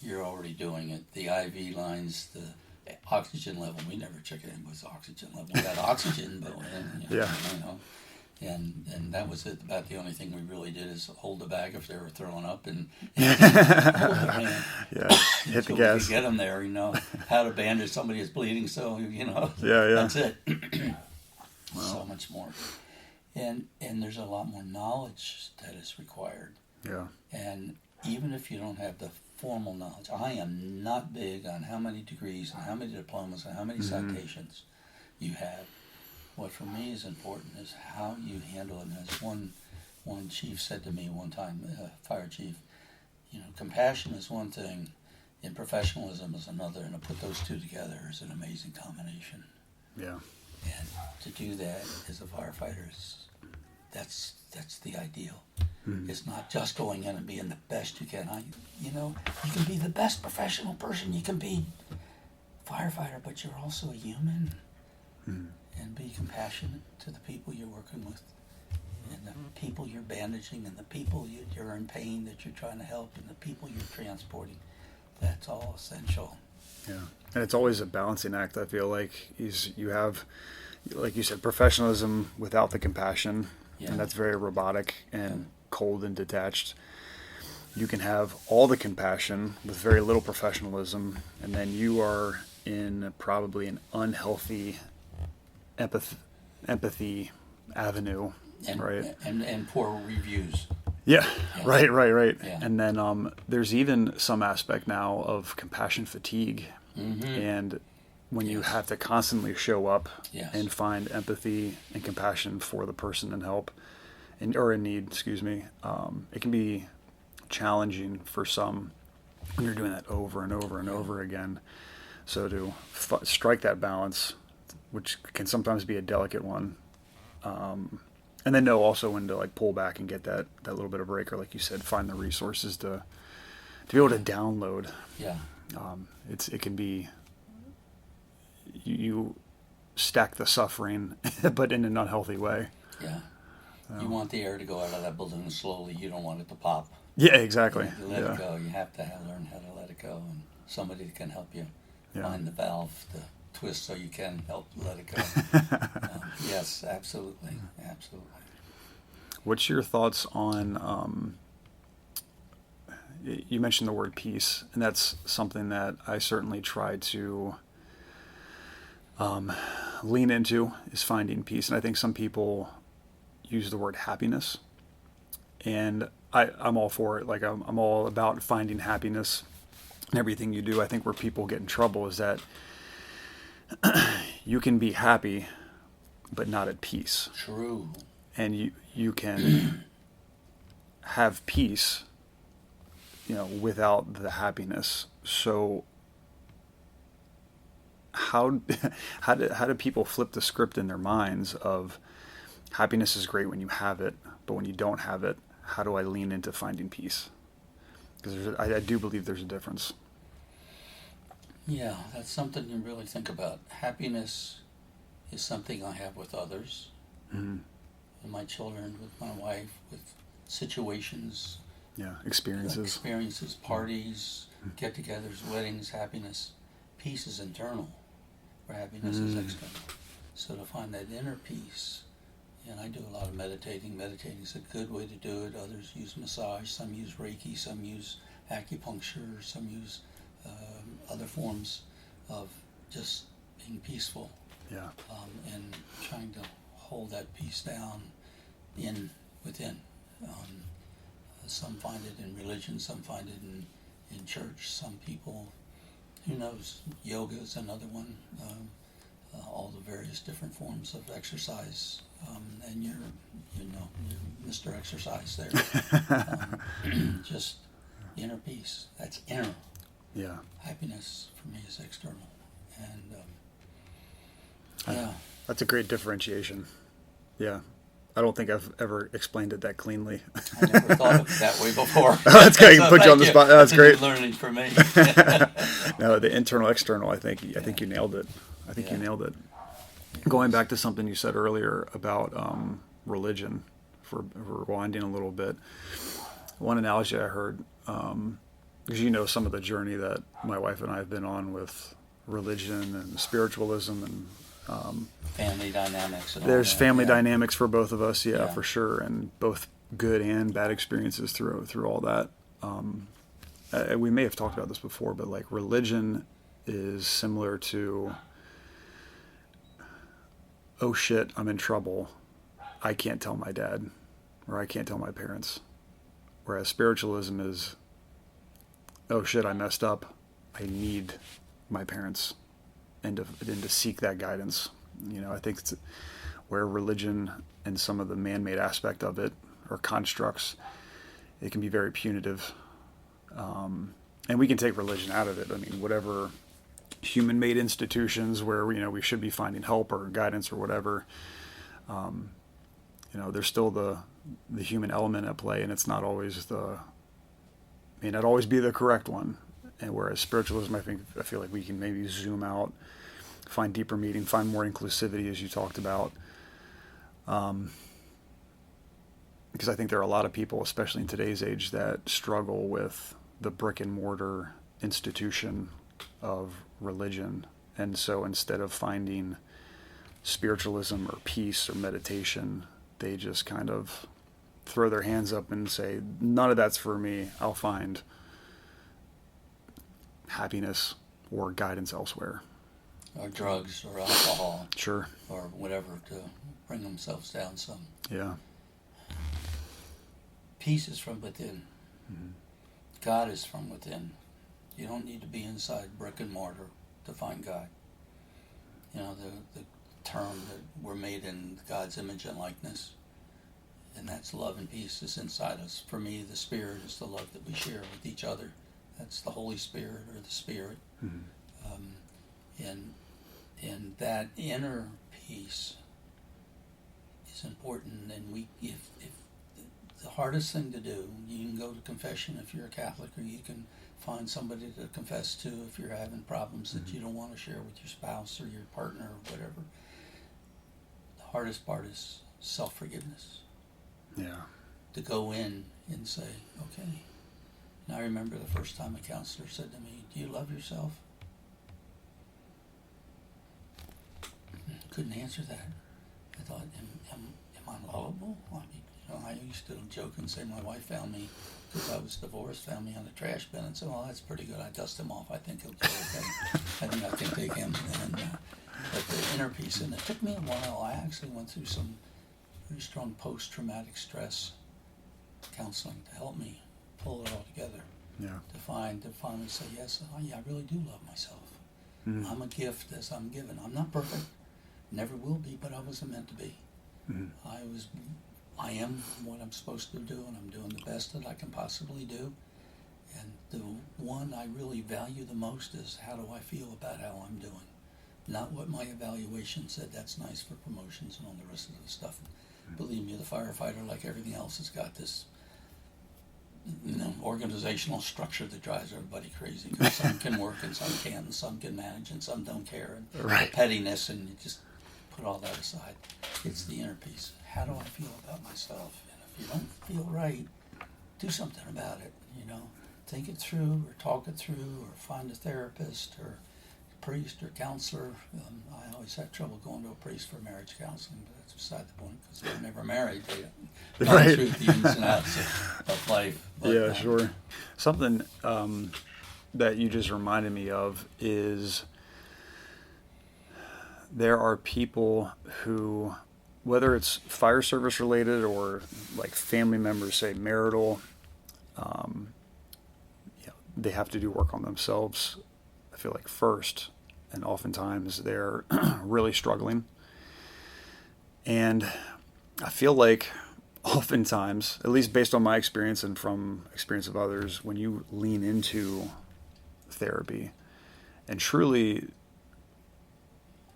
You're already doing it. The IV lines, the oxygen level. We never checked anybody's oxygen level. We got oxygen, but you know, and that was it. About the only thing we really did is hold the bag if they were throwing up and hold their hand. Yeah, hit the gas. We could get them there, you know, how to bandage somebody is bleeding, so, you know, yeah. That's it. Wow. So much more. And there's a lot more knowledge that is required. Yeah. And even if you don't have the formal knowledge, I am not big on how many degrees and how many diplomas and how many citations you have. What for me is important is how you handle it. And as one chief said to me one time, fire chief, you know, compassion is one thing and professionalism is another, and to put those two together is an amazing combination. Yeah. And to do that as a firefighter, that's the ideal. It's not just going in and being the best you can. You know, you can be the best professional person. You can be firefighter, but you're also a human. And be compassionate to the people you're working with, and the people you're bandaging, and the people you're in pain that you're trying to help, and the people you're transporting. That's all essential. Yeah, and it's always a balancing act. I feel like you have, like you said, professionalism without the compassion, and that's very robotic and cold and detached. You can have all the compassion with very little professionalism, and then you are in probably an unhealthy empathy avenue, right? And poor reviews. Yeah. Right. Yeah. And then there's even some aspect now of compassion fatigue, and when you have to constantly show up and find empathy and compassion for the person in help, or in need, it can be challenging for some when you're doing that over and over and over again. So to strike that balance, which can sometimes be a delicate one, and then know also when to like pull back and get that little bit of break, or like you said, find the resources to be able to download. Yeah. It can be you stack the suffering, but in an unhealthy way. Yeah. You want the air to go out of that balloon slowly. You don't want it to pop. Yeah, exactly. You let it go. You have to learn how to let it go, and somebody can help you find the valve to twist so you can help let it go. Yes, absolutely. What's your thoughts on, you mentioned the word peace, and that's something that I certainly try to lean into, is finding peace. And I think some people use the word happiness, and I'm all for it. Like I'm all about finding happiness in everything you do. I think where people get in trouble is that you can be happy but not at peace. True. And you can have peace, without the happiness. So how do people flip the script in their minds of happiness is great when you have it, but when you don't have it, how do I lean into finding peace? Because I do believe there's a difference. Yeah, that's something you really think about. Happiness is something I have with others, with my children, with my wife, with situations. Yeah, experiences, parties, get-togethers, weddings, happiness. Peace is internal, where happiness is external. So to find that inner peace, and I do a lot of meditating. Meditating is a good way to do it. Others use massage, some use Reiki, some use acupuncture, some use other forms of just being peaceful. Yeah. And trying to hold that peace down within. Some find it in religion, some find it in church. Some people, who knows, yoga is another one. All the various different forms of exercise, and you're Mr. Exercise there. Just inner peace. That's inner. Yeah. Happiness for me is external, and that's a great differentiation. Yeah, I don't think I've ever explained it that cleanly. I never thought of it that way before. That's good. So put you on the spot. That's great. Learning for me. No, the internal, external. I think you nailed it. I think you nailed it. Going back to something you said earlier about religion, for rewinding a little bit. One analogy I heard, because you know some of the journey that my wife and I have been on with religion and spiritualism and family dynamics. And there's all that. family dynamics for both of us, for sure, and both good and bad experiences through all that. We may have talked about this before, but like religion is similar to, oh shit, I'm in trouble, I can't tell my dad, or I can't tell my parents. Whereas spiritualism is, oh shit, I messed up, I need my parents, and to seek that guidance. You know, I think it's where religion and some of the man-made aspect of it, or constructs, it can be very punitive. And we can take religion out of it. I mean, whatever human-made institutions where, you know, we should be finding help or guidance or whatever, you know, there's still the human element at play, and it's not always may not always be the correct one. And whereas spiritualism, I feel like we can maybe zoom out, find deeper meaning, find more inclusivity, as you talked about. Because I think there are a lot of people, especially in today's age, that struggle with the brick and mortar institution of religion. And so instead of finding spiritualism or peace or meditation, they just kind of throw their hands up and say, none of that's for me. I'll find happiness or guidance elsewhere. Or drugs or alcohol. Sure. Or whatever to bring themselves down some. Yeah. Peace is from within. Mm-hmm. God is from within. You don't need to be inside brick and mortar to find God. You know, the term that we're made in God's image and likeness, and that's love and peace is inside us. For me, the Spirit is the love that we share with each other. That's the Holy Spirit or the Spirit. Mm-hmm. And that inner peace is important. And if the hardest thing to do, you can go to confession if you're a Catholic, or you can find somebody to confess to if you're having problems that you don't want to share with your spouse or your partner or whatever. The hardest part is self-forgiveness. Yeah. To go in and say, okay. And I remember the first time a counselor said to me, do you love yourself? Couldn't answer that. I thought, am I lovable? I mean, you know, I used to joke and say my wife found me, because I was divorced, found me on the trash bin, and said, well, that's pretty good. I dust him off. I think he'll go okay. I think I can take him. But the inner peace, and it took me a while. I actually went through some pretty strong post-traumatic stress counseling to help me pull it all together. Yeah. To finally say, yes, I really do love myself. Mm-hmm. I'm a gift as I'm given. I'm not perfect. Never will be, but I wasn't meant to be. Mm-hmm. I am what I'm supposed to do, and I'm doing the best that I can possibly do. And the one I really value the most is, how do I feel about how I'm doing? Not what my evaluation said. That's nice for promotions and all the rest of the stuff. Mm-hmm. Believe me, the firefighter, like everything else, has got this, you know, organizational structure that drives everybody crazy. Because some can work and some can't, and some can manage and some don't care. And right. The pettiness, and you just put all that aside. It's the inner peace. How do I feel about myself? And if you don't feel right, do something about it. You know, think it through, or talk it through, or find a therapist, or a priest, or counselor. I always had trouble going to a priest for marriage counseling, but that's beside the point, because they're never married. They don't right. through the ins and outs of life. But, yeah, sure. Something that you just reminded me of is, there are people who, whether it's fire service related or like family members, say marital, they have to do work on themselves, I feel like, first. And oftentimes they're really struggling. And I feel like oftentimes, at least based on my experience and from experience of others, when you lean into therapy and truly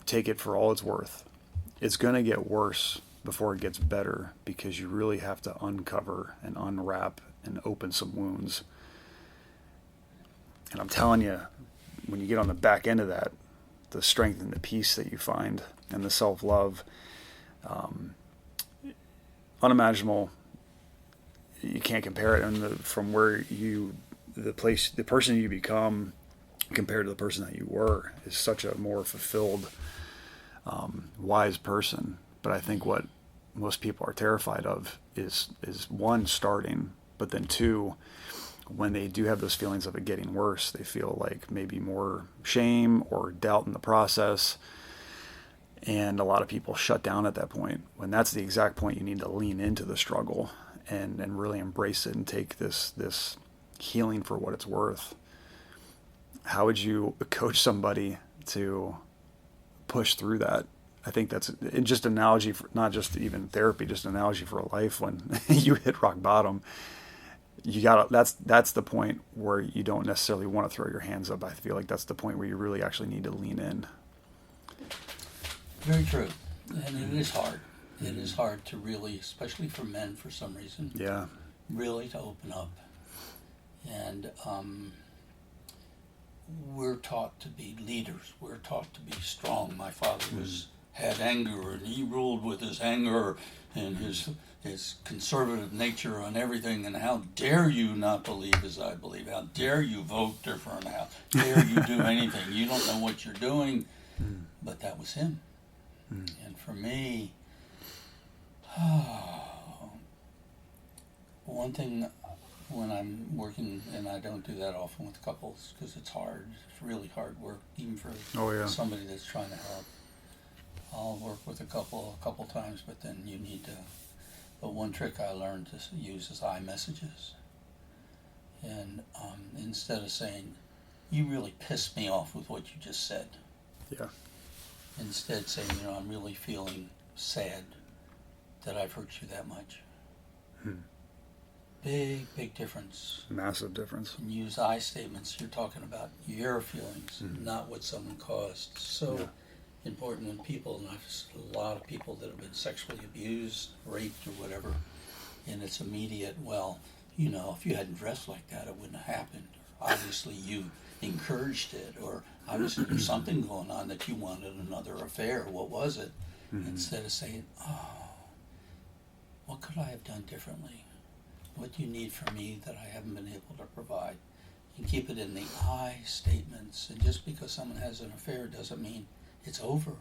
take it for all it's worth, it's going to get worse before it gets better, because you really have to uncover and unwrap and open some wounds. And I'm telling you, when you get on the back end of that, the strength and the peace that you find and the self-love, unimaginable. You can't compare it. And from where the person you become compared to the person that you were is such a more fulfilled, wise person. But I think what most people are terrified of is one, starting, but then two, when they do have those feelings of it getting worse, they feel like maybe more shame or doubt in the process. And a lot of people shut down at that point, when that's the exact point you need to lean into the struggle and really embrace it and take this healing for what it's worth. How would you coach somebody to push through that? I think that's just an analogy for not just even therapy, just an analogy for life. When you hit rock bottom, that's the point where you don't necessarily want to throw your hands up. I feel like that's the point where you really actually need to lean in. Very true. And it is hard. It is hard to really, especially for men for some reason, really to open up. And we're taught to be leaders. We're taught to be strong. My father had anger, and he ruled with his anger and his conservative nature on everything. And how dare you not believe as I believe? How dare you vote different? How dare you do anything? You don't know what you're doing. But that was him. And for me, one thing when I'm working, and I don't do that often with couples because it's hard, it's really hard work, even for somebody that's trying to help. I'll work with a couple times, but then you need to. But one trick I learned to use is iMessages. And instead of saying, "You really pissed me off with what you just said," instead saying, "I'm really feeling sad that I've hurt you that much." Big difference. Massive difference. And use I statements. You're talking about your feelings, not what someone caused. So important when people, and I've seen a lot of people that have been sexually abused, raped, or whatever, and it's immediate, well, if you hadn't dressed like that, it wouldn't have happened. Or obviously you encouraged it, or obviously there's something going on that you wanted another affair. What was it? Instead of saying, what could I have done differently? What do you need from me that I haven't been able to provide? And keep it in the I statements. And just because someone has an affair doesn't mean it's over.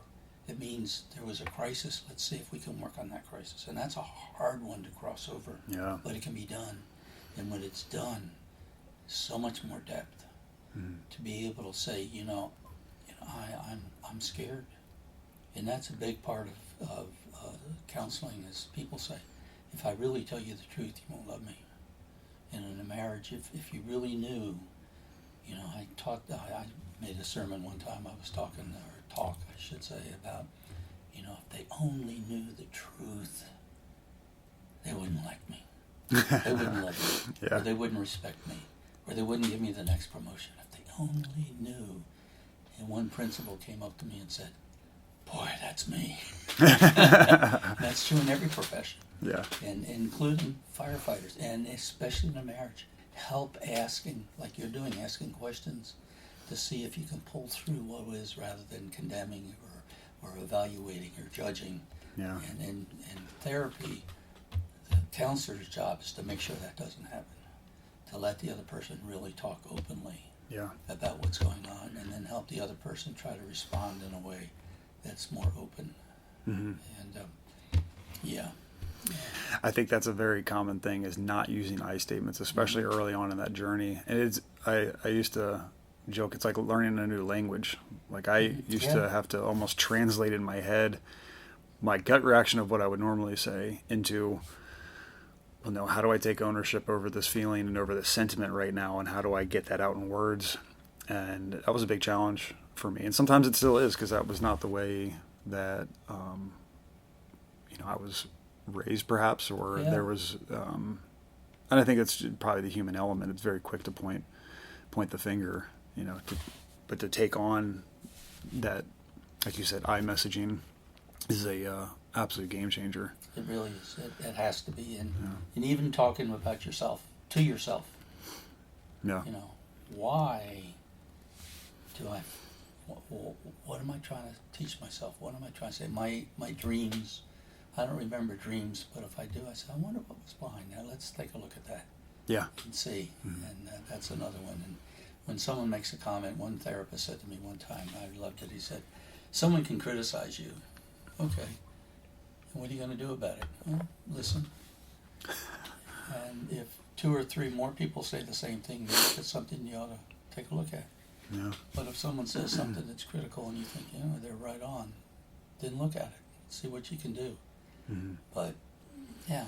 It means there was a crisis. Let's see if we can work on that crisis. And that's a hard one to cross over. Yeah. But it can be done. And when it's done, so much more depth. To be able to say, I'm scared. And that's a big part of counseling, is people say, if I really tell you the truth, you won't love me. And in a marriage, if you really knew, I made a sermon one time, I was talk, I should say, about, if they only knew the truth, they wouldn't like me. They wouldn't love me. Or they wouldn't respect me. Or they wouldn't give me the next promotion. If they only knew. And one principal came up to me and said, boy, that's me. That's true in every profession. Yeah. And including firefighters, and especially in a marriage. Help asking, like you're doing, asking questions to see if you can pull through what is, rather than condemning or evaluating or judging. Yeah. And in therapy, the counselor's job is to make sure that doesn't happen. To let the other person really talk openly about what's going on, and then help the other person try to respond in a way that's more open. And I think that's a very common thing, is not using I statements, especially early on in that journey. And I used to joke, it's like learning a new language. Like I used to have to almost translate in my head my gut reaction of what I would normally say into, well, no, how do I take ownership over this feeling and over this sentiment right now, and how do I get that out in words? And that was a big challenge for me. And sometimes it still is, because that was not the way that, I was raised, perhaps, or there was, and I think it's probably the human element. It's very quick to point the finger, but to take on that, like you said, I messaging is a absolute game changer. It really is. It has to be. And even talking about yourself, to yourself. Yeah. You know, why do I, what am I trying to teach myself? What am I trying to say? My dreams, I don't remember dreams, but if I do, I say, I wonder what was behind that. Let's take a look at that. Yeah. And see. Mm-hmm. And that's another one. And when someone makes a comment, one therapist said to me one time, I loved it, he said, someone can criticize you. Okay. And what are you going to do about it? Well, listen. And if 2 or 3 more people say the same thing, it's something you ought to take a look at. Yeah. But if someone says something that's critical and you think, they're right on, then look at it. See what you can do. Mm-hmm. But, yeah,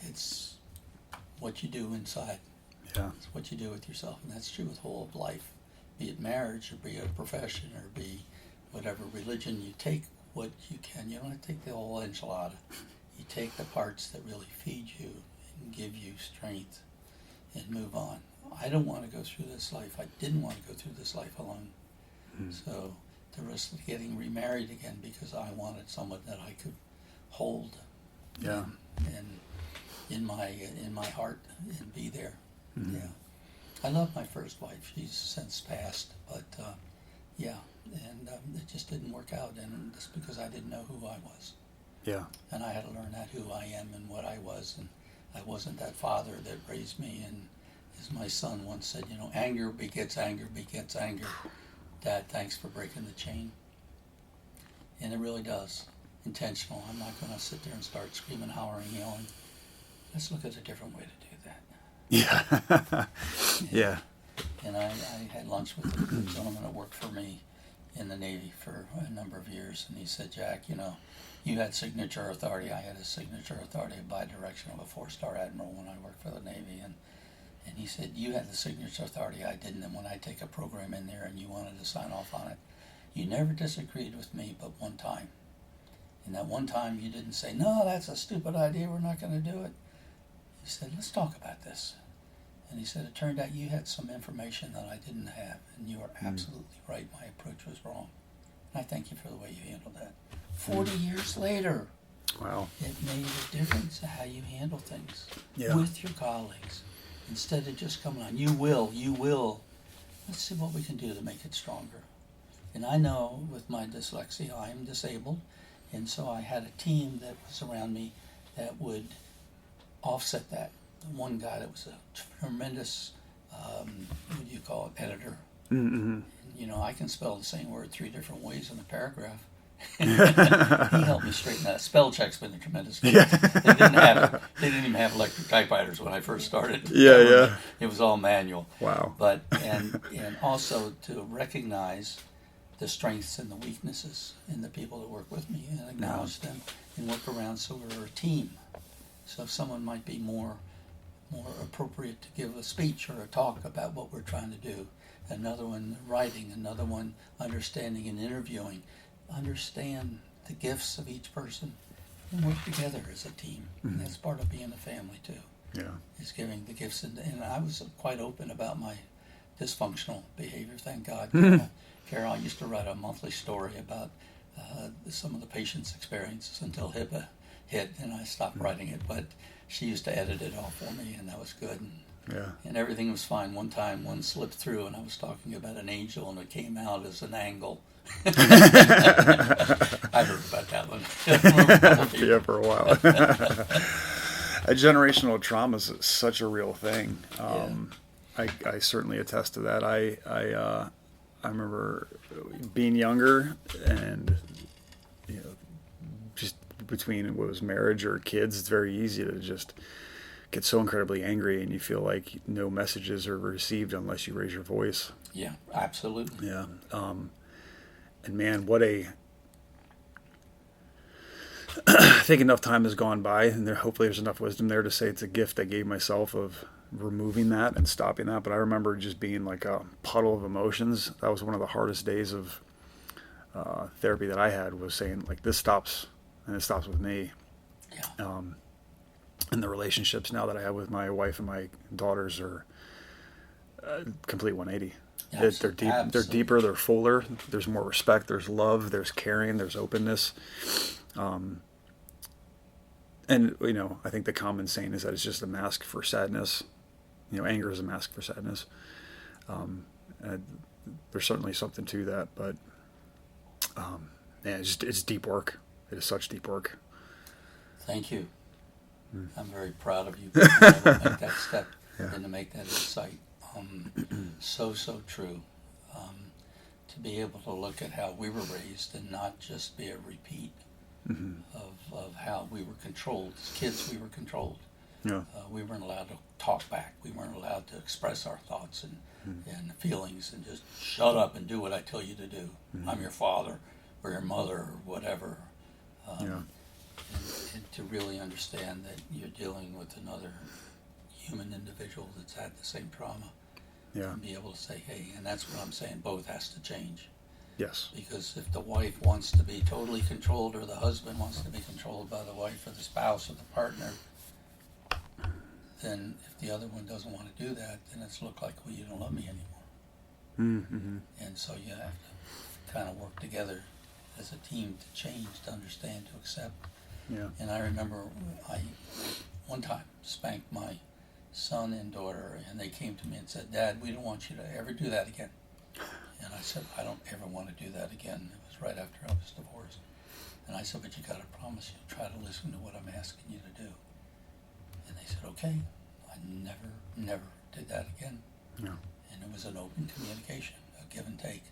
it's what you do inside. Yeah. It's what you do with yourself. And that's true with whole of life. Be it marriage or be it a profession or be whatever religion. You take what you can. You don't have to take the whole enchilada. You take the parts that really feed you and give you strength and move on. I don't want to go through this life. I didn't want to go through this life alone. Mm. So the risk of getting remarried again because I wanted someone that I could hold. Yeah. And in my heart and be there. Mm-hmm. Yeah. I love my first wife. She's since passed, but yeah, and it just didn't work out, and it's because I didn't know who I was. Yeah. And I had to learn that who I am and what I was, and I wasn't that father that raised me. And as my son once said, anger begets anger begets anger. Dad, thanks for breaking the chain. And it really does. Intentional. I'm not going to sit there and start screaming, hollering, yelling. Let's look at a different way to do that. Yeah. Yeah. And I had lunch with a gentleman that worked for me in the Navy for a number of years, and he said, Jack, you had signature authority. I had a signature authority by direction of a 4-star admiral when I worked for the Navy. And he said, you had the signature authority, I didn't. And when I take a program in there and you wanted to sign off on it, you never disagreed with me but one time. And that one time you didn't say, no, that's a stupid idea, we're not going to do it. He said, let's talk about this. And he said, it turned out you had some information that I didn't have, and you were absolutely right. My approach was wrong. And I thank you for the way you handled that. 40 years later, wow, it made a difference in how you handle things with your colleagues. Instead of just coming on, you will. Let's see what we can do to make it stronger. And I know with my dyslexia, I am disabled, and so I had a team that was around me that would offset that. One guy that was a tremendous, what do you call it, editor. Mm-hmm. I can spell the same word 3 different ways in a paragraph. He helped me straighten that. Spell check's been a tremendous thing. Yeah. They didn't even have electric typewriters when I first started. Yeah. It was all manual. Wow. But and also to recognize the strengths and the weaknesses in the people that work with me and acknowledge them and work around so we're a team. So if someone might be more appropriate to give a speech or a talk about what we're trying to do, another one writing, another one understanding and interviewing, understand the gifts of each person and work together as a team. Mm-hmm. And that's part of being a family too. Yeah, is giving the gifts. And I was quite open about my dysfunctional behavior, thank God. Carol, I used to write a monthly story about some of the patient's experiences until HIPAA hit, and I stopped writing it, but she used to edit it all for me, and that was good. And everything was fine. One time, one slipped through, and I was talking about an angel, and it came out as an angle. I heard about that one. Yeah, for a while. A generational trauma is such a real thing. I certainly attest to that. I remember being younger and just between what was marriage or kids, it's very easy to just get so incredibly angry and you feel like no messages are received unless you raise your voice. Yeah, absolutely. Yeah. And man, I think enough time has gone by, and hopefully there's enough wisdom there to say it's a gift I gave myself of removing that and stopping that. But I remember just being like a puddle of emotions. That was one of the hardest days of therapy that I had, was saying like, this stops, and it stops with me. Yeah. And the relationships now that I have with my wife and my daughters are complete 180. They're deep. They're deeper. They're fuller. There's more respect. There's love. There's caring. There's openness. And, I think the common saying is that it's just a mask for sadness. Anger is a mask for sadness. There's certainly something to that, but it's deep work. It is such deep work. Thank you. I'm very proud of you being able to make that step and to make that insight. So true. To be able to look at how we were raised and not just be a repeat of how we were controlled. As kids, we were controlled. Yeah. We weren't allowed to talk back. We weren't allowed to express our thoughts and feelings and just shut up and do what I tell you to do. I'm your father or your mother or whatever. And to really understand that you're dealing with another human individual that's had the same trauma. Yeah. And be able to say, hey, and that's what I'm saying, both has to change. Yes. Because if the wife wants to be totally controlled or the husband wants to be controlled by the wife or the spouse or the partner, then if the other one doesn't want to do that, then it's look like, well, you don't love me anymore. Mm-hmm. And so you have to kind of work together as a team to change, to understand, to accept. Yeah. And I remember I one time spanked my son and daughter, and they came to me and said, Dad, we don't want you to ever do that again. And I said, I don't ever want to do that again. It was right after I was divorced. And I said, but you got to promise you, try to listen to what I'm asking you to do. And they said, okay. I never did that again. Yeah. And it was an open communication, a give and take.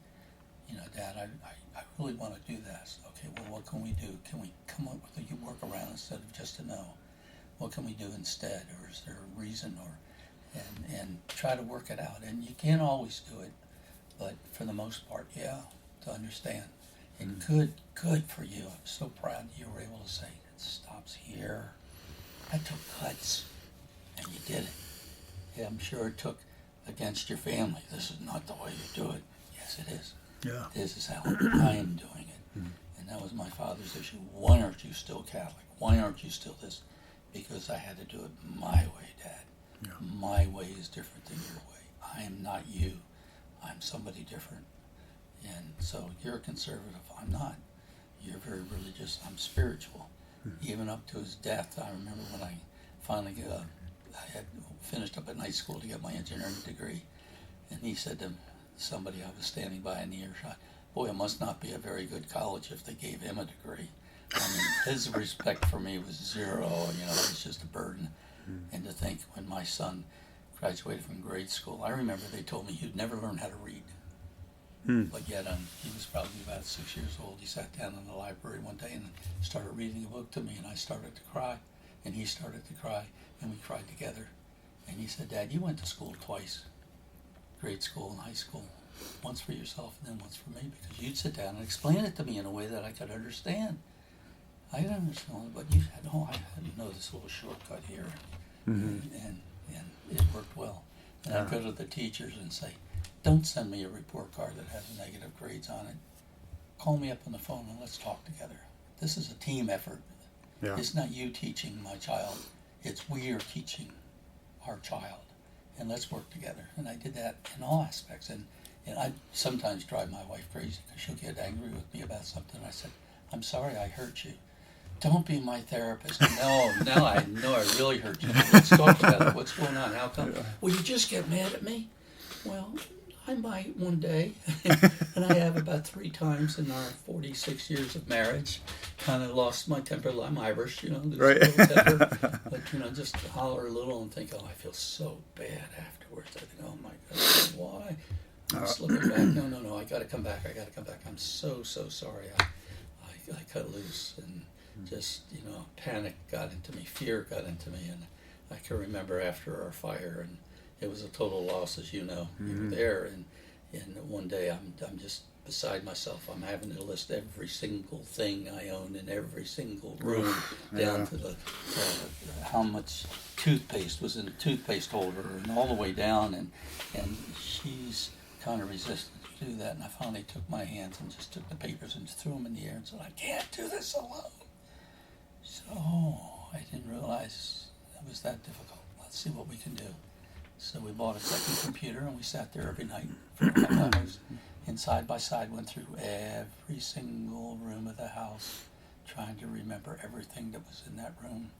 Dad, I really want to do this. Okay, well, what can we do? Can we come up with a workaround instead of just a no? What can we do instead? Or is there a reason? And try to work it out. And you can't always do it, but for the most part, to understand. And good for you. I'm so proud you were able to say, it stops here. I took cuts, and you did it. Yeah, I'm sure it took against your family. This is not the way you do it. Yes, it is. Yeah. This is how I am doing it. And that was my father's issue. Why aren't you still Catholic? Why aren't you still this? Because I had to do it my way, Dad. Yeah. My way is different than your way. I am not you. I'm somebody different. And so you're a conservative. I'm not. You're very religious. I'm spiritual. Even up to his death, I remember when I finally I had finished up at night school to get my engineering degree, and he said to somebody I was standing by in the earshot, boy, it must not be a very good college if they gave him a degree. I mean, his respect for me was zero. It was just a burden. And to think when my son graduated from grade school, I remember they told me he'd never learn how to read. But yet he was probably about 6 years old. He sat down in the library one day and started reading a book to me, and I started to cry, and he started to cry, and we cried together. And he said, Dad, you went to school twice, grade school and high school, once for yourself and then once for me, because you'd sit down and explain it to me in a way that I could understand. I didn't understand, but you said, oh, I didn't know this little shortcut here. And it worked well. And I'd go to the teachers and say, don't send me a report card that has negative grades on it. Call me up on the phone and let's talk together. This is a team effort. Yeah. It's not you teaching my child. It's we are teaching our child. And let's work together. And I did that in all aspects. And I sometimes drive my wife crazy because she'll get angry with me about something. I said, I'm sorry I hurt you. Don't be my therapist. No, I know I really hurt you. Let's talk about it. What's going on? How come? Will you just get mad at me? Well, I might one day. And I have about 3 times in our 46 years of marriage. Kind of lost my temper. I'm Irish, there's right. a little temper. But, just holler a little and think, oh, I feel so bad afterwards. I think, oh, my God, why? I'm slipping back. No, I got to come back. I'm so sorry. I cut loose and just, panic got into me, fear got into me, and I can remember after our fire, and it was a total loss, as you know. You were there, and one day I'm just beside myself. I'm having to list every single thing I own in every single room, down to the how much toothpaste was in the toothpaste holder, and all the way down, and she's kind of resistant to do that, and I finally took my hands and just took the papers and just threw them in the air and said, I can't do this alone. So I didn't realize it was that difficult. Let's see what we can do. So we bought a second computer, and we sat there every night for 5 hours, and side by side went through every single room of the house trying to remember everything that was in that room.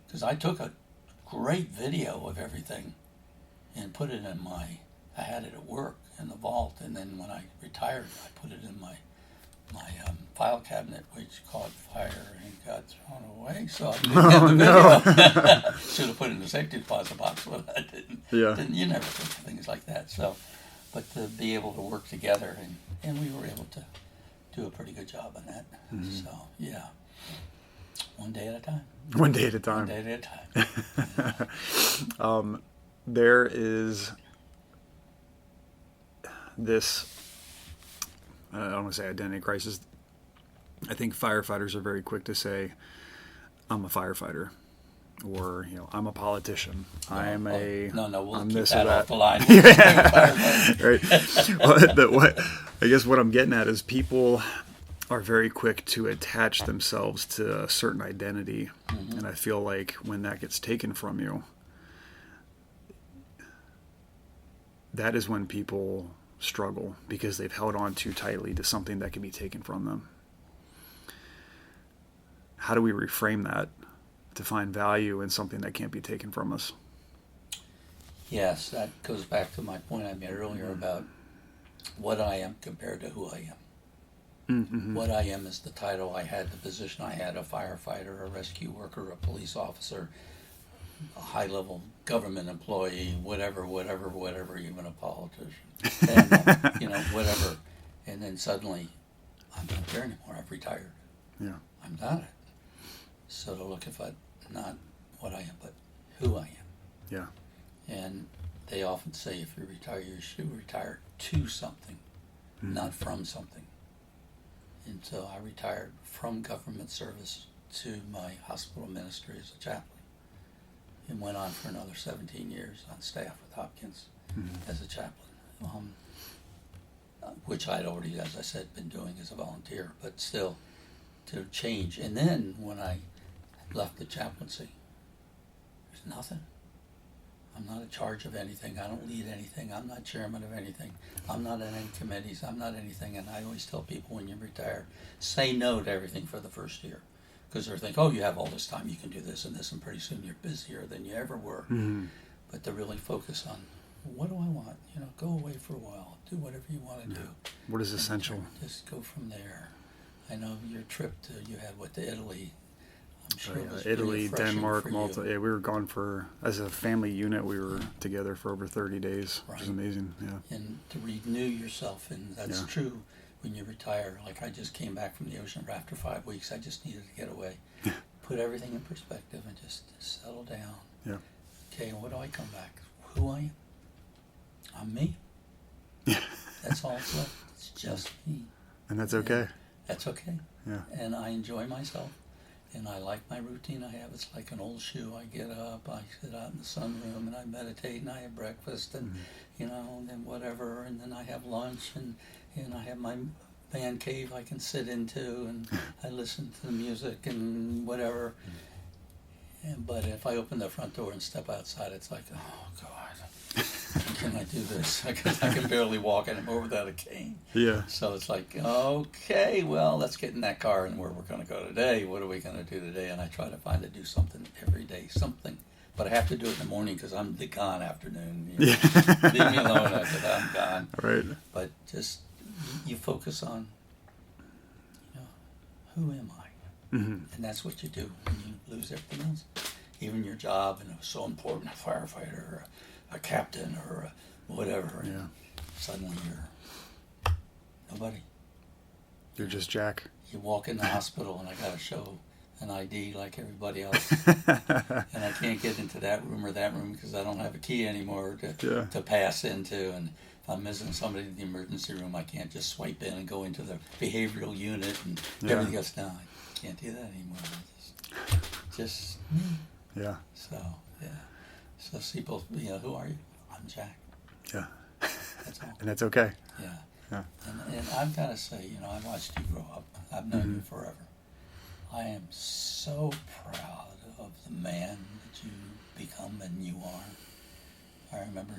Because I took a great video of everything and put it in I had it at work in the vault, and then when I retired, I put it in my file cabinet, which caught fire and got thrown away. So I didn't have the video. Should have put it in the safety deposit box, but I didn't. Yeah. You never think of things like that. So, but to be able to work together, and we were able to do a pretty good job on that. Mm-hmm. So, yeah. One day at a time. One day at a time. One day at a time. There is this, I don't want to say identity crisis. I think firefighters are very quick to say, I'm a firefighter, or, I'm a politician. No, I'm we'll I'm keep this that or that. off the line. Right. I guess what I'm getting at is people are very quick to attach themselves to a certain identity, mm-hmm. and I feel like when that gets taken from you, that is when people struggle, because they've held on too tightly to something that can be taken from them. How do we reframe that to find value in something that can't be taken from us? Yes, that goes back to my point I made earlier about what I am compared to who I am. Mm-hmm. What I am is the title I had, the position I had, a firefighter, a rescue worker, a police officer, a high-level government employee, whatever, even a politician, and, whatever. And then suddenly, I'm not there anymore. I've retired. Yeah. I'm not it. So to look at not what I am, but who I am. Yeah. And they often say if you retire, you should retire to something, mm-hmm. not from something. And so I retired from government service to my hospital ministry as a chaplain, and went on for another 17 years on staff with Hopkins mm-hmm. as a chaplain, which I'd already, as I said, been doing as a volunteer, but still to change. And then when I left the chaplaincy, there's nothing. I'm not in charge of anything. I don't lead anything. I'm not chairman of anything. I'm not in any committees. I'm not anything. And I always tell people when you retire, say no to everything for the first year. Because they think, you have all this time, you can do this and this, and pretty soon you're busier than you ever were. Mm-hmm. But to really focus on, what do I want? Go away for a while. Do whatever you want to do. What is essential? Just go from there. I know your trip you had to Italy. I'm sure it was Italy, Denmark, Malta. Yeah, we were gone as a family unit, we were together for over 30 days, which is amazing. Yeah. And to renew yourself, and that's true when you retire. Like I just came back from the ocean after 5 weeks. I just needed to get away, put everything in perspective, and just settle down. Yeah. Okay, what do I come back? Who I am? I'm me. Yeah. That's all it's left. It's just me. And that's okay. That's okay. Yeah. And I enjoy myself. And I like my routine I have. It's like an old shoe. I get up, I sit out in the sunroom, and I meditate, and I have breakfast, and, mm-hmm. And then whatever, and then I have lunch, and I have my man cave I can sit into, and I listen to the music and whatever. Mm-hmm. But if I open the front door and step outside, it's like, oh, God. Can I do this? I can barely walk anymore without a cane. Yeah. So it's like, okay, well, let's get in that car and where we're going to go today. What are we going to do today? And I try to do something every day, something. But I have to do it in the morning because I'm the gone afternoon. Leave me alone after that, I'm gone. Right. But just, you focus on, who am I? Mm-hmm. And that's what you do when you lose everything else. Even your job, and it was so important, a firefighter or a captain or whatever, and suddenly you're nobody. You're just Jack. You walk in the hospital and I got to show an ID like everybody else, and I can't get into that room or that room because I don't have a key anymore to pass into, and if I'm missing somebody in the emergency room, I can't just swipe in and go into the behavioral unit and everything else. No, I can't do that anymore. Just me. Yeah. So people, who are you? I'm Jack. Yeah. That's all. And that's okay. Yeah. And I've got to say, I watched you grow up. I've known you forever. I am so proud of the man that you become and you are. I remember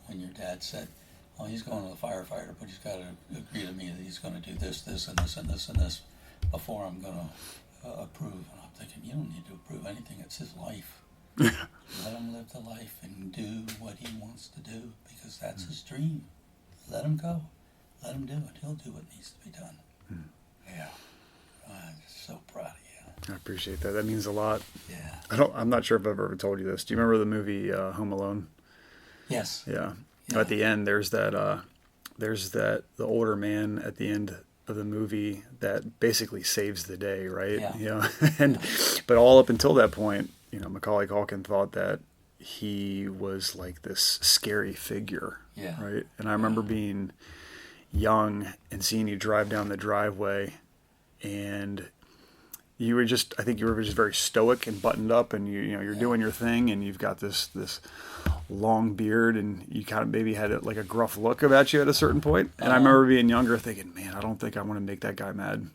when your dad said, he's going to the firefighter, but he's got to agree to me that he's going to do this, this, and this, and this, and this before I'm going to approve. And I'm thinking, you don't need to approve anything. It's his life. Let him live the life and do what he wants to do, because that's his dream. Let him go. Let him do it. He'll do what needs to be done. Yeah. I'm so proud of you. I appreciate that. That means a lot. Yeah. I'm not sure if I've ever told you this. Do you remember the movie Home Alone? Yes. Yeah. At the end, there's that the older man at the end of the movie that basically saves the day, right? Yeah. But all up until that point, Macaulay Culkin thought that he was like this scary figure, right? And I remember being young and seeing you drive down the driveway, and I think you were just very stoic and buttoned up, and you're doing your thing, and you've got this long beard, and you kind of maybe had like a gruff look about you at a certain point. And I remember being younger thinking, man, I don't think I want to make that guy mad.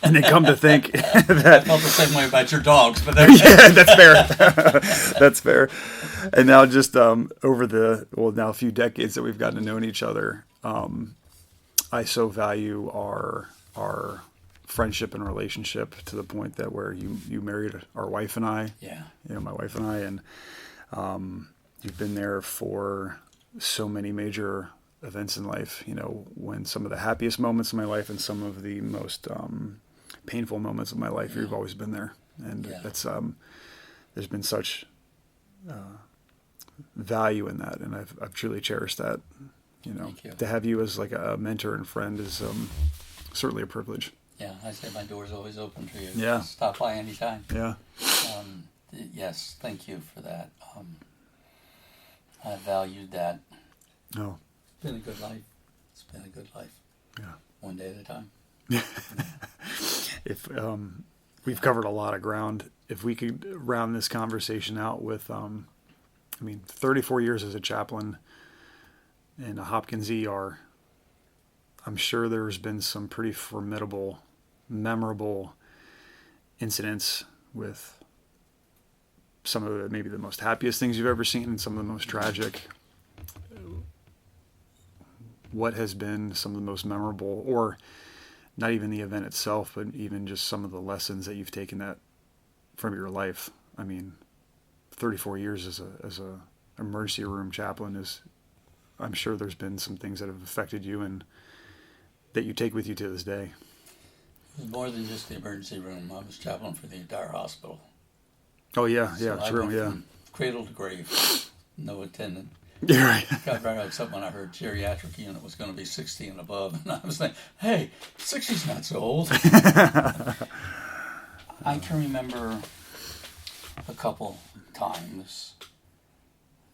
And then come to think that I felt the same way about your dogs, but yeah, that's fair. That's fair. And now just over now a few decades that we've gotten to know each other, I so value our friendship and relationship to the point that where you married our wife and I. Yeah. My wife and I, and you've been there for so many major events in life, when some of the happiest moments of my life and some of the most painful moments of my life, you've always been there. And that's there's been such value in that, and I've truly cherished that. To have you as like a mentor and friend is certainly a privilege. Yeah, I say my door's always open for you. Yeah. Stop by anytime. Yeah. Yes, thank you for that. I valued that. Oh. It's been a good life. It's been a good life. Yeah. One day at a time. If we've covered a lot of ground, if we could round this conversation out with, 34 years as a chaplain in a Hopkins ER, I'm sure there's been some pretty formidable, memorable incidents with some of maybe the most happiest things you've ever seen and some of the most tragic. What has been some of the most memorable, or not even the event itself, but even just some of the lessons that you've taken that from your life? 34 years as a emergency room chaplain I'm sure there's been some things that have affected you and that you take with you to this day. It was more than just the emergency room. I was chaplain for the entire hospital. Oh yeah, So true, I went from cradle to grave, no attendant. Yeah, right. Got right upset when I heard geriatric unit was going to be 60 and above, and I was thinking, hey, 60's not so old. I can remember a couple times.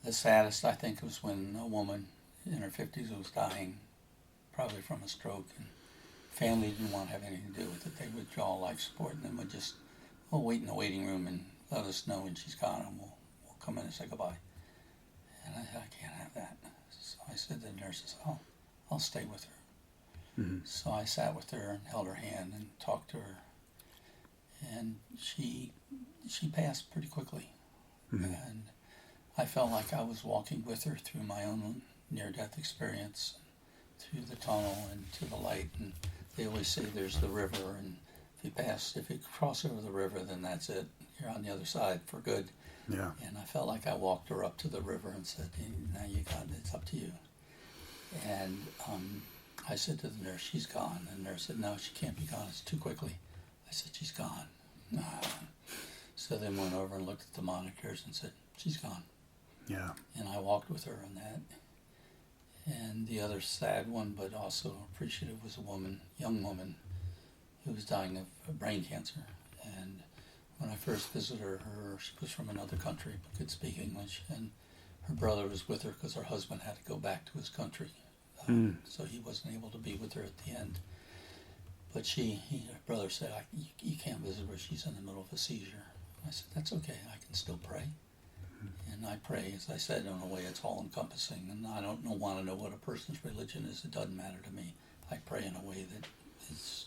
The saddest, I think, was when a woman in her 50s was dying, probably from a stroke, and family didn't want to have anything to do with it. They would draw life support, and then would just, wait in the waiting room and let us know when she's gone, and we'll come in and say goodbye. And I said, I can't have that. So I said to the nurses, I'll stay with her. Mm-hmm. So I sat with her and held her hand and talked to her. And she passed pretty quickly. Mm-hmm. And I felt like I was walking with her through my own near-death experience, through the tunnel and to the light. And they always say there's the river, and if you cross over the river, then that's it. You're on the other side for good. Yeah. And I felt like I walked her up to the river and said, hey, now you got it, it's up to you. And I said to the nurse, she's gone. And the nurse said, no, she can't be gone, it's too quickly. I said, she's gone. So then went over and looked at the monitors and said, she's gone. Yeah. And I walked with her on that. And the other sad one, but also appreciative, was a young woman, who was dying of brain cancer. And when I first visited her, she was from another country but could speak English, and her brother was with her because her husband had to go back to his country, so he wasn't able to be with her at the end. But her brother said, you can't visit her, she's in the middle of a seizure. I said, that's okay, I can still pray. And I pray, as I said, in a way it's all-encompassing, and I don't want to know what a person's religion is, it doesn't matter to me. I pray in a way that is,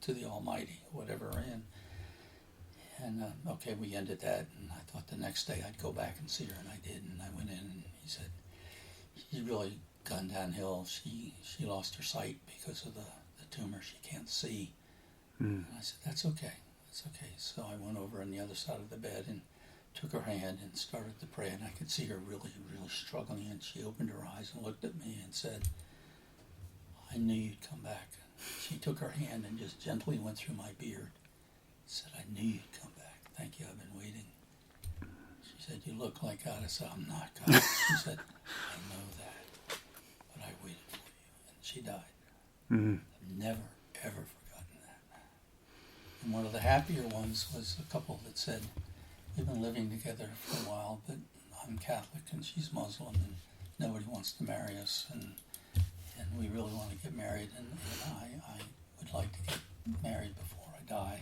to the Almighty, whatever we're in. And, we ended that, and I thought the next day I'd go back and see her, and I did, and I went in, and he said, she's really gone downhill. She lost her sight because of the tumor. She can't see. And I said, that's okay. It's okay. So I went over on the other side of the bed and took her hand and started to pray, and I could see her really, really struggling, and she opened her eyes and looked at me and said, I knew you'd come back. She took her hand and just gently went through my beard. Said, I knew you'd come back. Thank you, I've been waiting. She said, you look like God. I said, I'm not God. She said, I know that, but I waited for you. And she died. Mm-hmm. I've never, ever forgotten that. And one of the happier ones was a couple that said, we've been living together for a while, but I'm Catholic and she's Muslim, and nobody wants to marry us, and we really want to get married, and I would like to get married before I die.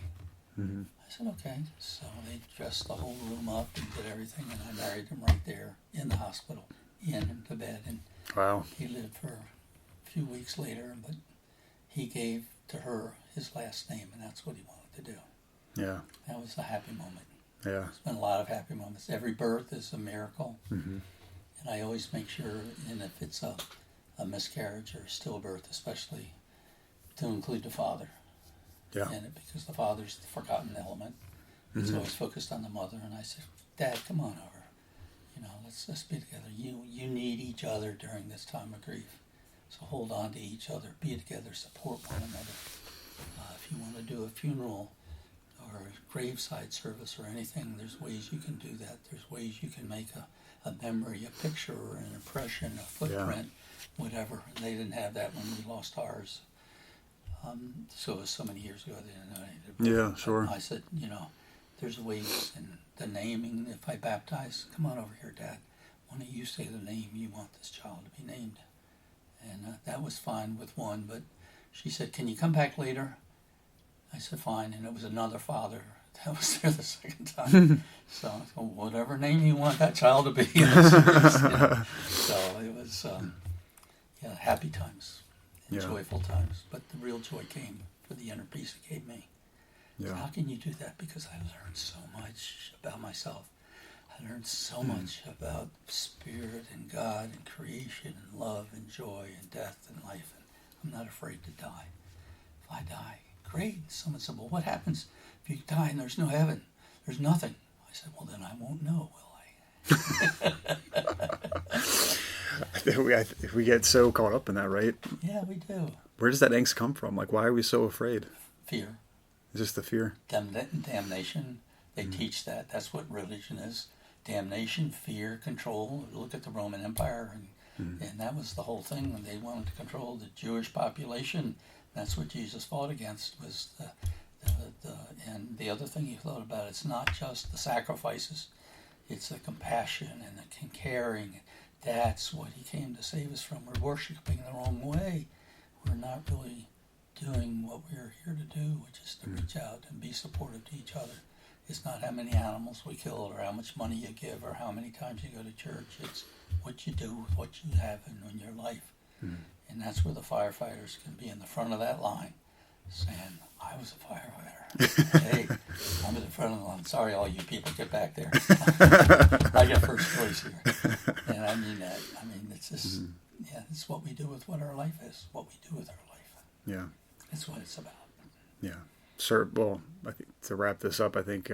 Mm-hmm. I said, okay. So they dressed the whole room up and did everything, and I married him right there in the hospital, in the bed. And wow. He lived for a few weeks later, but he gave to her his last name, and that's what he wanted to do. Yeah. That was a happy moment. Yeah. There's been a lot of happy moments. Every birth is a miracle. Mm-hmm. And I always make sure, and if it's a miscarriage or a stillbirth especially, to include the father. Yeah. In it, because the father's the forgotten element. It's always focused on the mother. And I said, Dad, come on over. Let's be together. You need each other during this time of grief. So hold on to each other. Be together. Support one another. If you want to do a funeral or a graveside service or anything, there's ways you can do that. There's ways you can make a memory, a picture, or an impression, a footprint, whatever. And they didn't have that when we lost ours. So it was so many years ago, they didn't know anything. Yeah, sure. I said, there's ways in the naming. If I baptize, come on over here, Dad. Why don't you say the name you want this child to be named? And that was fine with one, but she said, can you come back later? I said, fine. And it was another father that was there the second time. So whatever name you want that child to be. So it was, happy times. And joyful times, but the real joy came for the inner peace it gave me. Yeah. So how can you do that? Because I learned so much about myself. I learned so much about spirit and God and creation and love and joy and death and life. And I'm not afraid to die. If I die, great. Someone said, well, what happens if you die and there's no heaven? There's nothing. I said, well, then I won't know, will I? We get so caught up in that, right? Yeah, we do. Where does that angst come from? Like, why are we so afraid? Fear. Just the fear? Damnation. They teach that. That's what religion is. Damnation, fear, control. Look at the Roman Empire, and that was the whole thing when they wanted to control the Jewish population. That's what Jesus fought against, was and the other thing he thought about, it's not just the sacrifices, it's the compassion and the caring. That's what he came to save us from. We're worshiping the wrong way. We're not really doing what we're here to do, which is to reach out and be supportive to each other. It's not how many animals we kill or how much money you give or how many times you go to church. It's what you do with what you have in your life. And that's where the firefighters can be in the front of that line saying, I was a firefighter. Hey, I'm at the front of the line. Sorry, all you people, get back there. I get first choice here. And I mean that. I mean, it's just, it's what we do with what our life is, what we do with our life. Yeah. That's what it's about. Yeah. Sir, well, I think to wrap this up, I think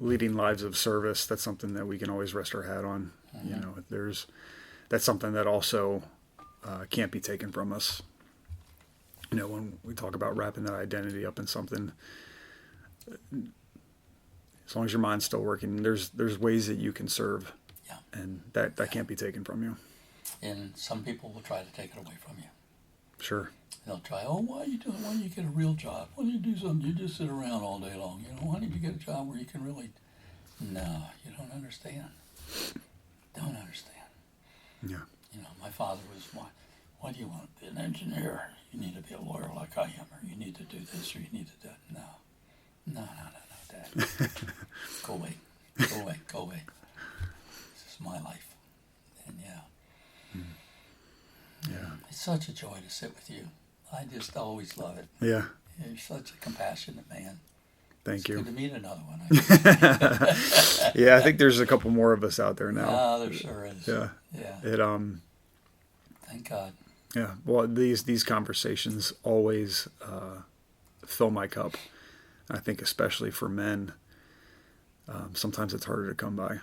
leading lives of service, that's something that we can always rest our hat on. That's something that also can't be taken from us. When we talk about wrapping that identity up in something, as long as your mind's still working, there's ways that you can serve, and that can't be taken from you. And some people will try to take it away from you. Sure. They'll try, why are you doing? Why don't you get a real job? Why don't you do something? You just sit around all day long. Why don't you get a job where you can really? No, you don't understand. Don't understand. Yeah. My father was, why do you want to be an engineer? You need to be a lawyer like I am, or you need to do this, or you need to do that. No, Dad. Go away. This is my life. And it's such a joy to sit with you. I just always love it. Yeah. You're such a compassionate man. Thank you. Good to meet another one. Yeah, I think there's a couple more of us out there now. Oh, there sure is. Yeah. Thank God. Yeah. Well, these conversations always fill my cup. I think especially for men, sometimes it's harder to come by,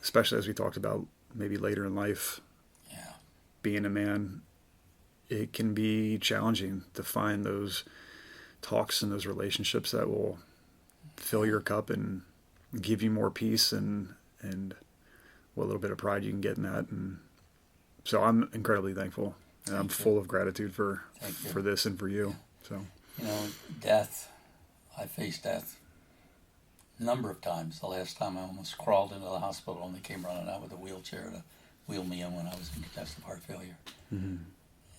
especially as we talked about maybe later in life. Yeah. Being a man, it can be challenging to find those talks and those relationships that will fill your cup and give you more peace and what little bit of pride you can get in that. And so I'm incredibly thankful, and I'm full of gratitude for this and for you. So, death, I faced death a number of times. The last time I almost crawled into the hospital and they came running out with a wheelchair to wheel me in when I was in congestive heart failure. Mm-hmm.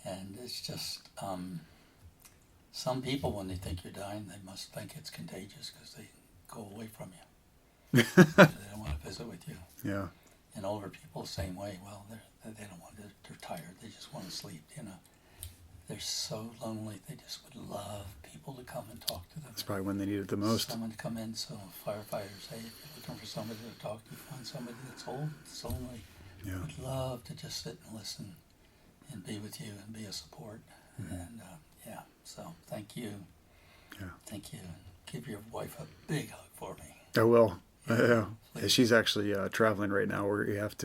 And it's just, some people, when they think you're dying, they must think it's contagious because they go away from you. They don't want to visit with you. Yeah. And older people, same way. Well, they don't want to, they're tired. They just want to sleep, They're so lonely. They just would love people to come and talk to them. That's probably when they need it the most. Someone to come in. So firefighters say, if you're looking for somebody to talk to, find somebody that's old, that's lonely. Yeah. Would love to just sit and listen and be with you and be a support. Mm-hmm. And so thank you. Yeah. Thank you. Give your wife a big hug for me. I will. Yeah. She's actually traveling right now. We'll have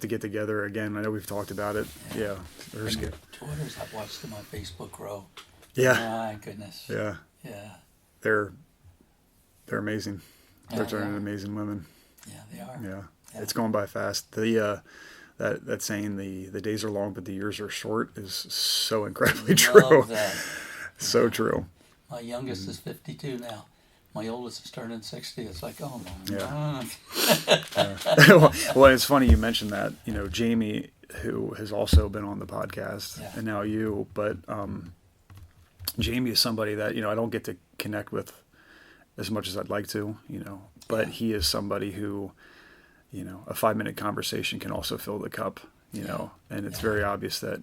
to get together again. I know we've talked about it. Yeah. Her daughters, I've watched them on Facebook grow. Yeah. My goodness. Yeah. Yeah. They're amazing. Yeah, They're turning amazing women. Yeah, they are. Yeah. It's going by fast. That saying, the days are long but the years are short, is so incredibly true. Love that. So true. My youngest is 52 now. My oldest is turning 60. It's like, oh my God. Yeah. Well, it's funny you mentioned that. Jamie, who has also been on the podcast, and now you, but Jamie is somebody that I don't get to connect with as much as I'd like to. But he is somebody who, a 5-minute conversation can also fill the cup. And it's very obvious that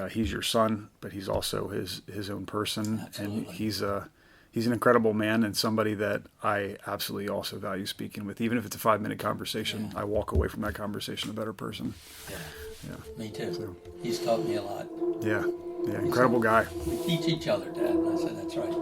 he's your son, but he's also his own person. Absolutely. And he's an incredible man and somebody that I absolutely also value speaking with. Even if it's a 5-minute conversation, I walk away from that conversation a better person. Yeah. Me too. So, he's taught me a lot. Yeah. Incredible guy. We teach each other, Dad. And I said, that's right.